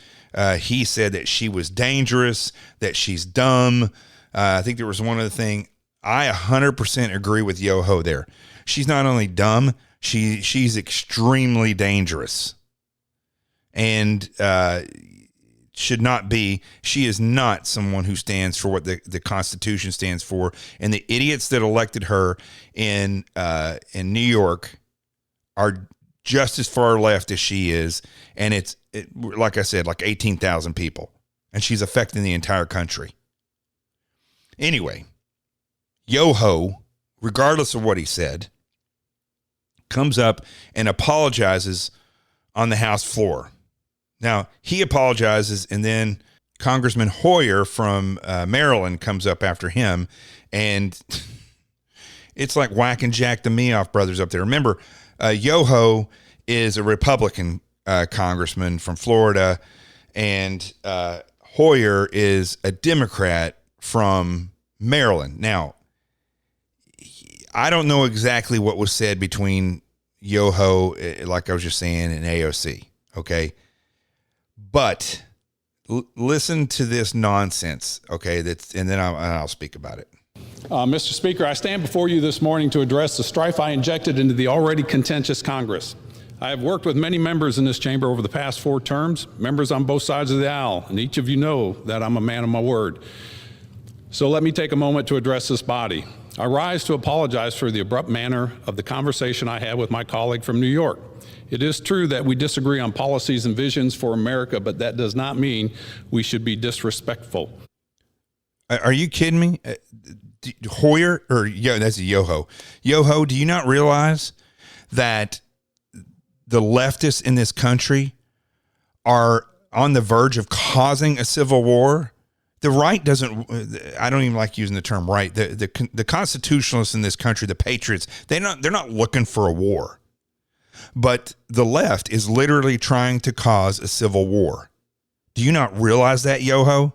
Speaker 1: he said that she was dangerous, that she's dumb. I think there was one other thing. I 100% agree with Yoho there. She's not only dumb, she's extremely dangerous. And, should not be. She is not someone who stands for what the Constitution stands for. And the idiots that elected her in New York are just as far left as she is. And like I said, like 18,000 people. And she's affecting the entire country. Anyway, Yoho, regardless of what he said, comes up and apologizes on the House floor. Now, he apologizes, and then Congressman Hoyer from Maryland comes up after him, and it's like whacking Jack the Me-Off brothers up there. Remember, Yoho is a Republican congressman from Florida, and Hoyer is a Democrat from Maryland. Now, I don't know exactly what was said between Yoho, like I was just saying, and AOC, okay? But listen to this nonsense, okay? And then I'll speak about it.
Speaker 2: Mr. Speaker, I stand before you this morning to address the strife I injected into the already contentious Congress. I have worked with many members in this chamber over the past 4 terms, members on both sides of the aisle, and each of you know that I'm a man of my word. So let me take a moment to address this body. I rise to apologize for the abrupt manner of the conversation I had with my colleague from New York. It is true that we disagree on policies and visions for America, but that does not mean we should be disrespectful.
Speaker 1: Are you kidding me? Hoyer, that's a Yoho. Yoho, do you not realize that the leftists in this country are on the verge of causing a civil war? The right doesn't, I don't even like using the term right. The constitutionalists in this country, the patriots, they're not looking for a war. But the left is literally trying to cause a civil war. Do you not realize that, Yoho?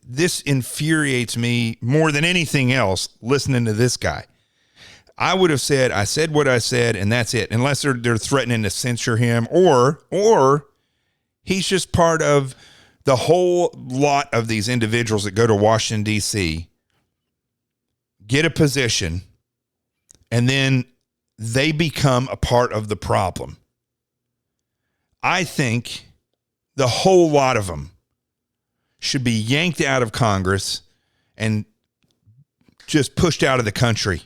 Speaker 1: This infuriates me more than anything else, listening to this guy. I would have said, I said what I said, and that's it. Unless they're threatening to censure him, or he's just part of the whole lot of these individuals that go to Washington, D.C., get a position, and then they become a part of the problem. I think the whole lot of them should be yanked out of Congress and just pushed out of the country.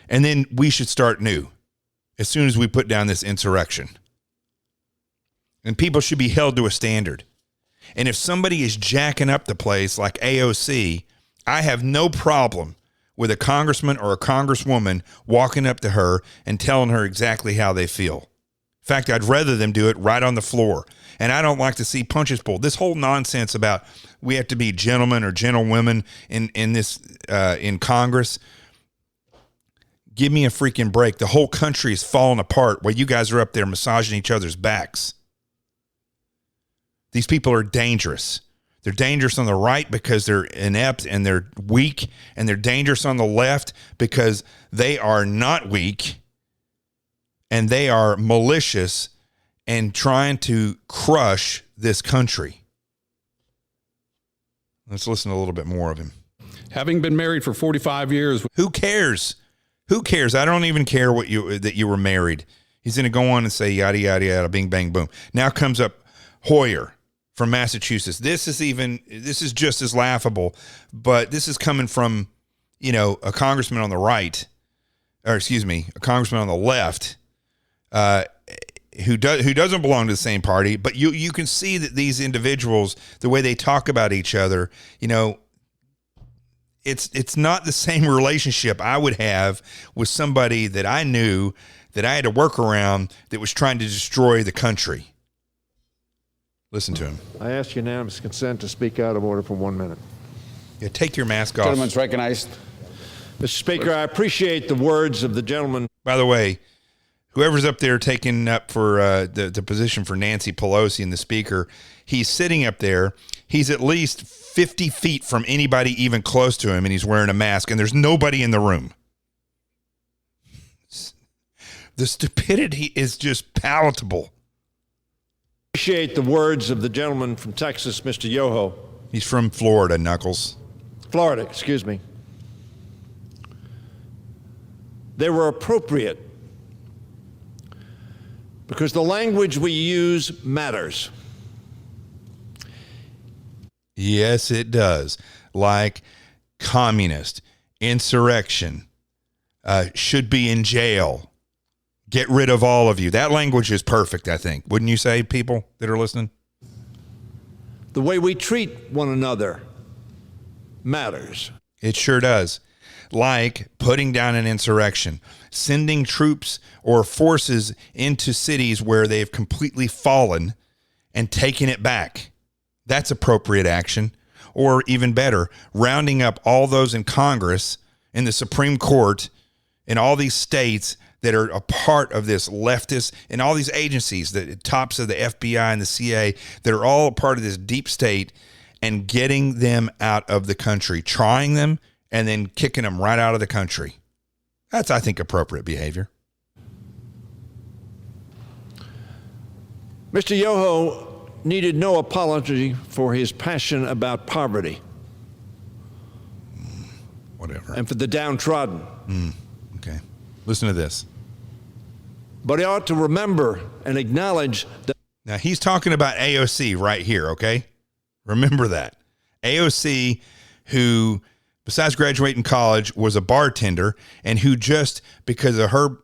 Speaker 1: And then we should start new as soon as we put down this insurrection. And people should be held to a standard. And if somebody is jacking up the place like AOC, I have no problem with a congressman or a congresswoman walking up to her and telling her exactly how they feel. In fact, I'd rather them do it right on the floor. And I don't like to see punches pulled. This whole nonsense about we have to be gentlemen or gentlewomen in Congress. Give me a freaking break. The whole country is falling apart while you guys are up there massaging each other's backs. These people are dangerous. They're dangerous on the right because they're inept and they're weak, and they're dangerous on the left because they are not weak and they are malicious and trying to crush this country. Let's listen to a little bit more of him.
Speaker 2: Having been married for 45 years.
Speaker 1: Who cares? Who cares? I don't even care that you were married. He's going to go on and say yada, yada, yada, bing, bang, boom. Now comes up Hoyer from Massachusetts. This is just as laughable, but this is coming from, a congressman on the right, a congressman on the left, who doesn't belong to the same party. But you can see that these individuals, the way they talk about each other, it's not the same relationship I would have with somebody that I knew that I had to work around that was trying to destroy the country. Listen to him.
Speaker 3: I ask unanimous consent to speak out of order for 1 minute.
Speaker 1: Yeah, take your mask off.
Speaker 4: Gentleman's recognized.
Speaker 3: Mr. Speaker, I appreciate the words of the gentleman.
Speaker 1: By the way, whoever's up there taking up for the position for Nancy Pelosi and the speaker, he's sitting up there. He's at least 50 feet from anybody even close to him, and he's wearing a mask, and there's nobody in the room. The stupidity is just palatable.
Speaker 3: Appreciate the words of the gentleman from Texas, Mr. Yoho.
Speaker 1: He's from Florida, Knuckles.
Speaker 3: Florida, excuse me. They were appropriate because the language we use matters.
Speaker 1: Yes, it does. Like communist, insurrection, should be in jail. Get rid of all of you. That language is perfect, I think. Wouldn't you say, people that are listening?
Speaker 3: The way we treat one another matters.
Speaker 1: It sure does. Like putting down an insurrection, sending troops or forces into cities where they've completely fallen and taking it back. That's appropriate action. Or even better, rounding up all those in Congress, in the Supreme Court, in all these states that are a part of this leftist, and all these agencies, the tops of the FBI and the CIA, that are all a part of this deep state, and getting them out of the country, trying them, and then kicking them right out of the country. That's, I think, appropriate behavior.
Speaker 3: Mr. Yoho needed no apology for his passion about poverty.
Speaker 1: Whatever.
Speaker 3: And for the downtrodden.
Speaker 1: Okay. Listen to this.
Speaker 3: But he ought to remember and acknowledge that.
Speaker 1: Now, he's talking about AOC right here, okay? Remember that. AOC, who, besides graduating college, was a bartender, and who just, because of her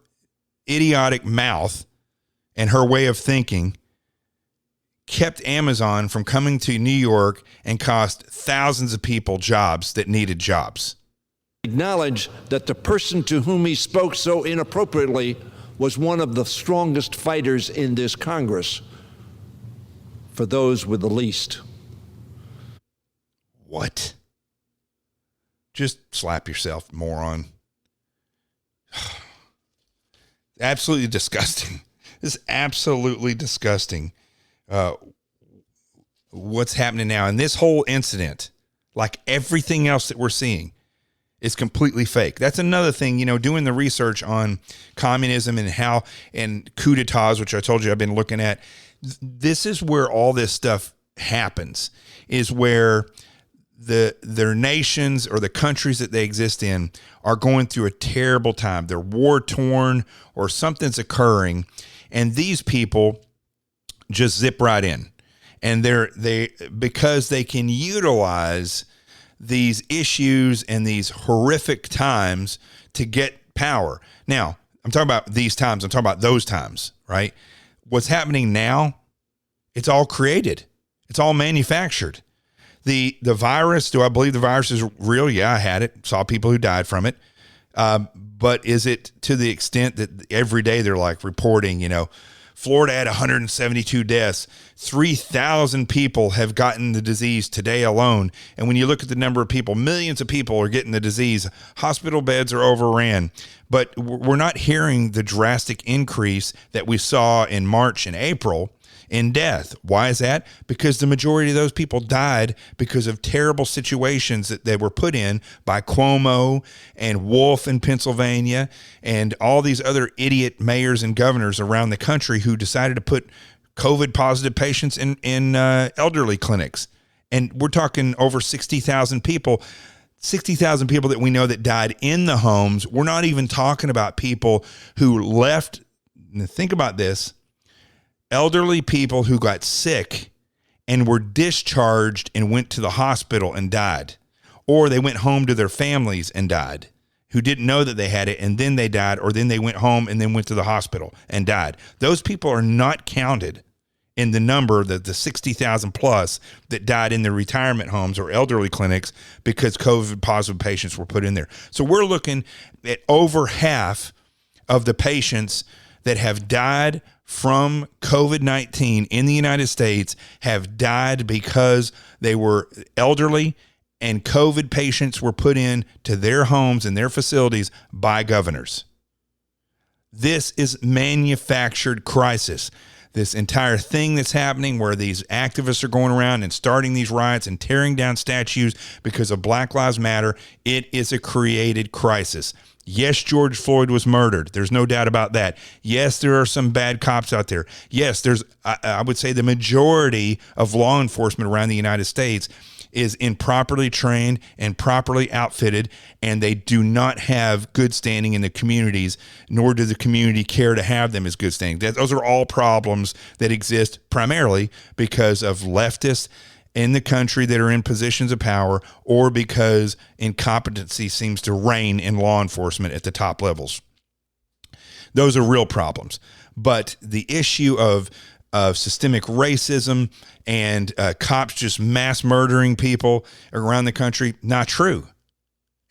Speaker 1: idiotic mouth and her way of thinking, kept Amazon from coming to New York and cost thousands of people jobs that needed jobs.
Speaker 3: Acknowledge that the person to whom he spoke so inappropriately was one of the strongest fighters in this Congress for those with the least.
Speaker 1: What? Just slap yourself, moron. Absolutely disgusting. This is absolutely disgusting. What's happening now? And this whole incident, like everything else that we're seeing, is completely fake. That's another thing, doing the research on communism and coup d'etats, which I told you I've been looking at. This is where all this stuff happens, is where their nations or the countries that they exist in are going through a terrible time. They're war torn or something's occurring, and these people just zip right in. And because they can utilize these issues and these horrific times to get power. Now, I'm talking about these times. I'm talking about those times, right? What's happening now, it's all created. It's all manufactured. The virus, do I believe the virus is real? Yeah, I had it. Saw people who died from it. But is it to the extent that every day they're like reporting, Florida had 172 deaths. 3,000 people have gotten the disease today alone. And when you look at the number of people, millions of people are getting the disease. Hospital beds are overran. But we're not hearing the drastic increase that we saw in March and April in death. Why is that? Because the majority of those people died because of terrible situations that they were put in by Cuomo and Wolf in Pennsylvania and all these other idiot mayors and governors around the country who decided to put COVID positive patients in elderly clinics. And we're talking over 60,000 people. 60,000 people that we know that died in the homes. We're not even talking about people who left. Think about this. Elderly people who got sick and were discharged and went to the hospital and died, or they went home to their families and died, who didn't know that they had it and then they died, or then they went home and then went to the hospital and died. Those people are not counted in the number, the 60,000 plus that died in the retirement homes or elderly clinics because COVID positive patients were put in there. So we're looking at over half of the patients that have died from COVID-19 in the United States have died because they were elderly and COVID patients were put in to their homes and their facilities by governors. This is manufactured crisis. This entire thing that's happening where these activists are going around and starting these riots and tearing down statues because of Black Lives Matter, it is a created crisis. Yes, George Floyd was murdered. There's no doubt about that. Yes, there are some bad cops out there. Yes, I would say the majority of law enforcement around the United States is improperly trained and properly outfitted, and they do not have good standing in the communities, nor does the community care to have them as good standing. Those are all problems that exist primarily because of leftists in the country that are in positions of power, or because incompetency seems to reign in law enforcement at the top levels. Those are real problems. But the issue of systemic racism and cops just mass murdering people around the country, not true.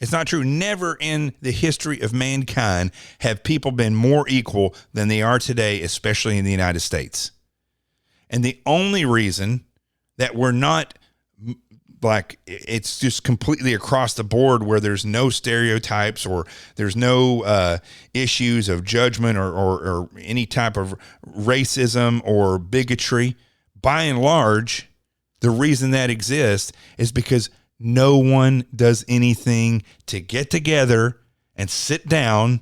Speaker 1: It's not true. Never in the history of mankind have people been more equal than they are today, especially in the United States. And the only reason that we're not like, it's just completely across the board where there's no stereotypes or there's no issues of judgment or any type of racism or bigotry. By and large, the reason that exists is because no one does anything to get together and sit down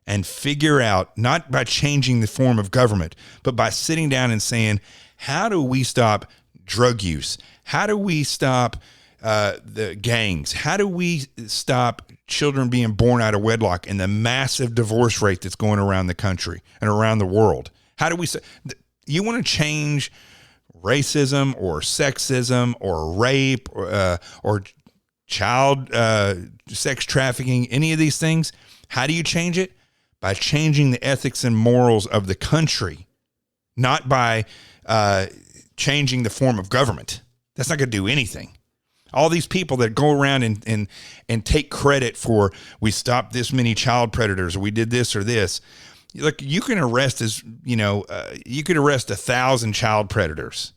Speaker 1: and figure out, not by changing the form of government, but by sitting down and saying, how do we stop drug use? How do we stop the gangs? How do we stop children being born out of wedlock and the massive divorce rate that's going around the country and around the world? How do we you want to change racism or sexism or rape or child sex trafficking, any of these things? How do you change it? By changing the ethics and morals of the country, not by changing the form of government. That's not going to do anything. All these people that go around and take credit for, we stopped this many child predators, or we did this or this. Look, you can arrest you could arrest 1,000 child predators,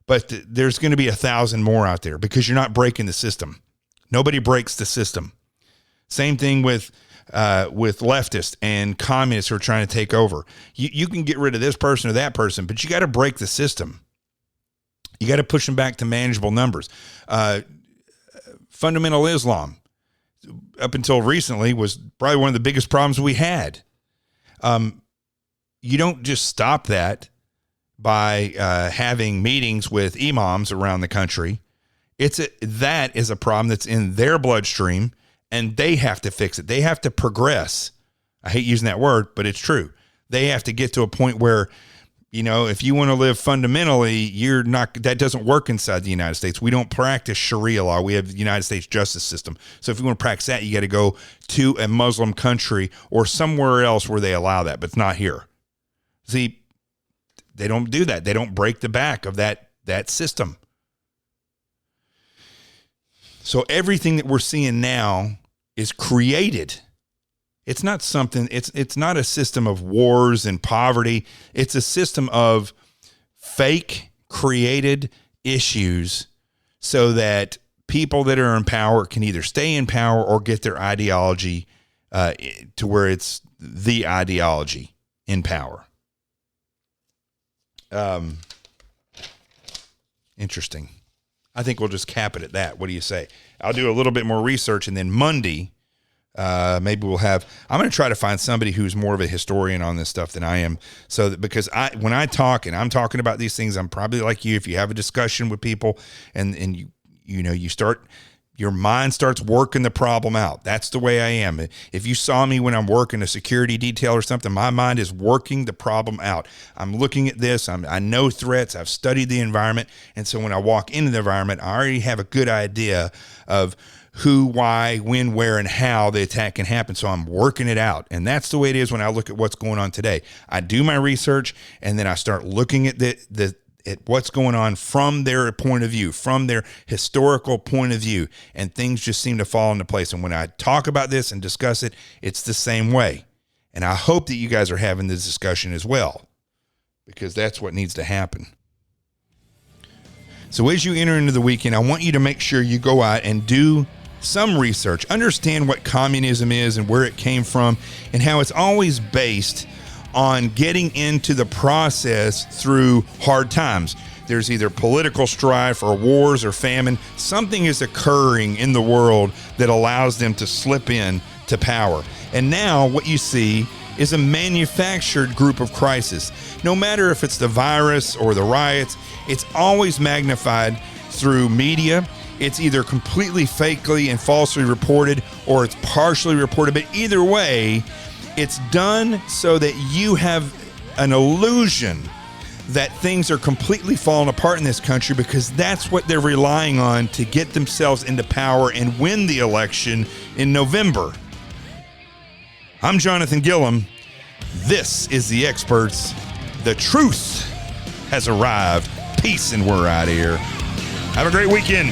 Speaker 1: but there's going to be 1,000 more out there because you're not breaking the system. Nobody breaks the system. Same thing with leftists and communists who are trying to take over. You can get rid of this person or that person, but you got to break the system. You got to push them back to manageable numbers. Fundamental Islam, up until recently, was probably one of the biggest problems we had. You don't just stop that by having meetings with imams around the country. That is a problem that's in their bloodstream, and they have to fix it. They have to progress. I hate using that word, but it's true. They have to get to a point where You know, if you want to live fundamentally, you're not, that doesn't work inside the United States. We don't practice Sharia law. We have the United States justice system. So if you want to practice that, you got to go to a Muslim country or somewhere else where they allow that, but it's not here. See, they don't do that. They don't break the back of that system. So everything that we're seeing now is created. It's not something, it's not a system of wars and poverty. It's a system of fake created issues so that people that are in power can either stay in power or get their ideology to where it's the ideology in power. Interesting. I think we'll just cap it at that. What do you say? I'll do a little bit more research, and then Monday, maybe we'll have, I'm going to try to find somebody who's more of a historian on this stuff than I am. So that, because when I talk and I'm talking about these things, I'm probably like you. If you have a discussion with people and you start, your mind starts working the problem out. That's the way I am. If you saw me when I'm working a security detail or something, my mind is working the problem out. I'm looking at this. I know threats. I've studied the environment. And so when I walk into the environment, I already have a good idea of who, why, when, where, and how the attack can happen. So I'm working it out. And that's the way it is when I look at what's going on today. I do my research, and then I start looking at at what's going on from their point of view, from their historical point of view, and things just seem to fall into place. And when I talk about this and discuss it, it's the same way. And I hope that you guys are having this discussion as well, because that's what needs to happen. So as you enter into the weekend, I want you to make sure you go out and do some research, understand what communism is and where it came from, and how it's always based on getting into the process through hard times. There's either political strife or wars or famine. Something is occurring in the world that allows them to slip in to power. And now what you see is a manufactured group of crisis. No matter if it's the virus or the riots, it's always magnified through media. It's either completely fakely and falsely reported, or it's partially reported. But either way, it's done so that you have an illusion that things are completely falling apart in this country, because that's what they're relying on to get themselves into power and win the election in November. I'm Jonathan Gilliam. This is The Experts. The truth has arrived. Peace, and we're out of here. Have a great weekend.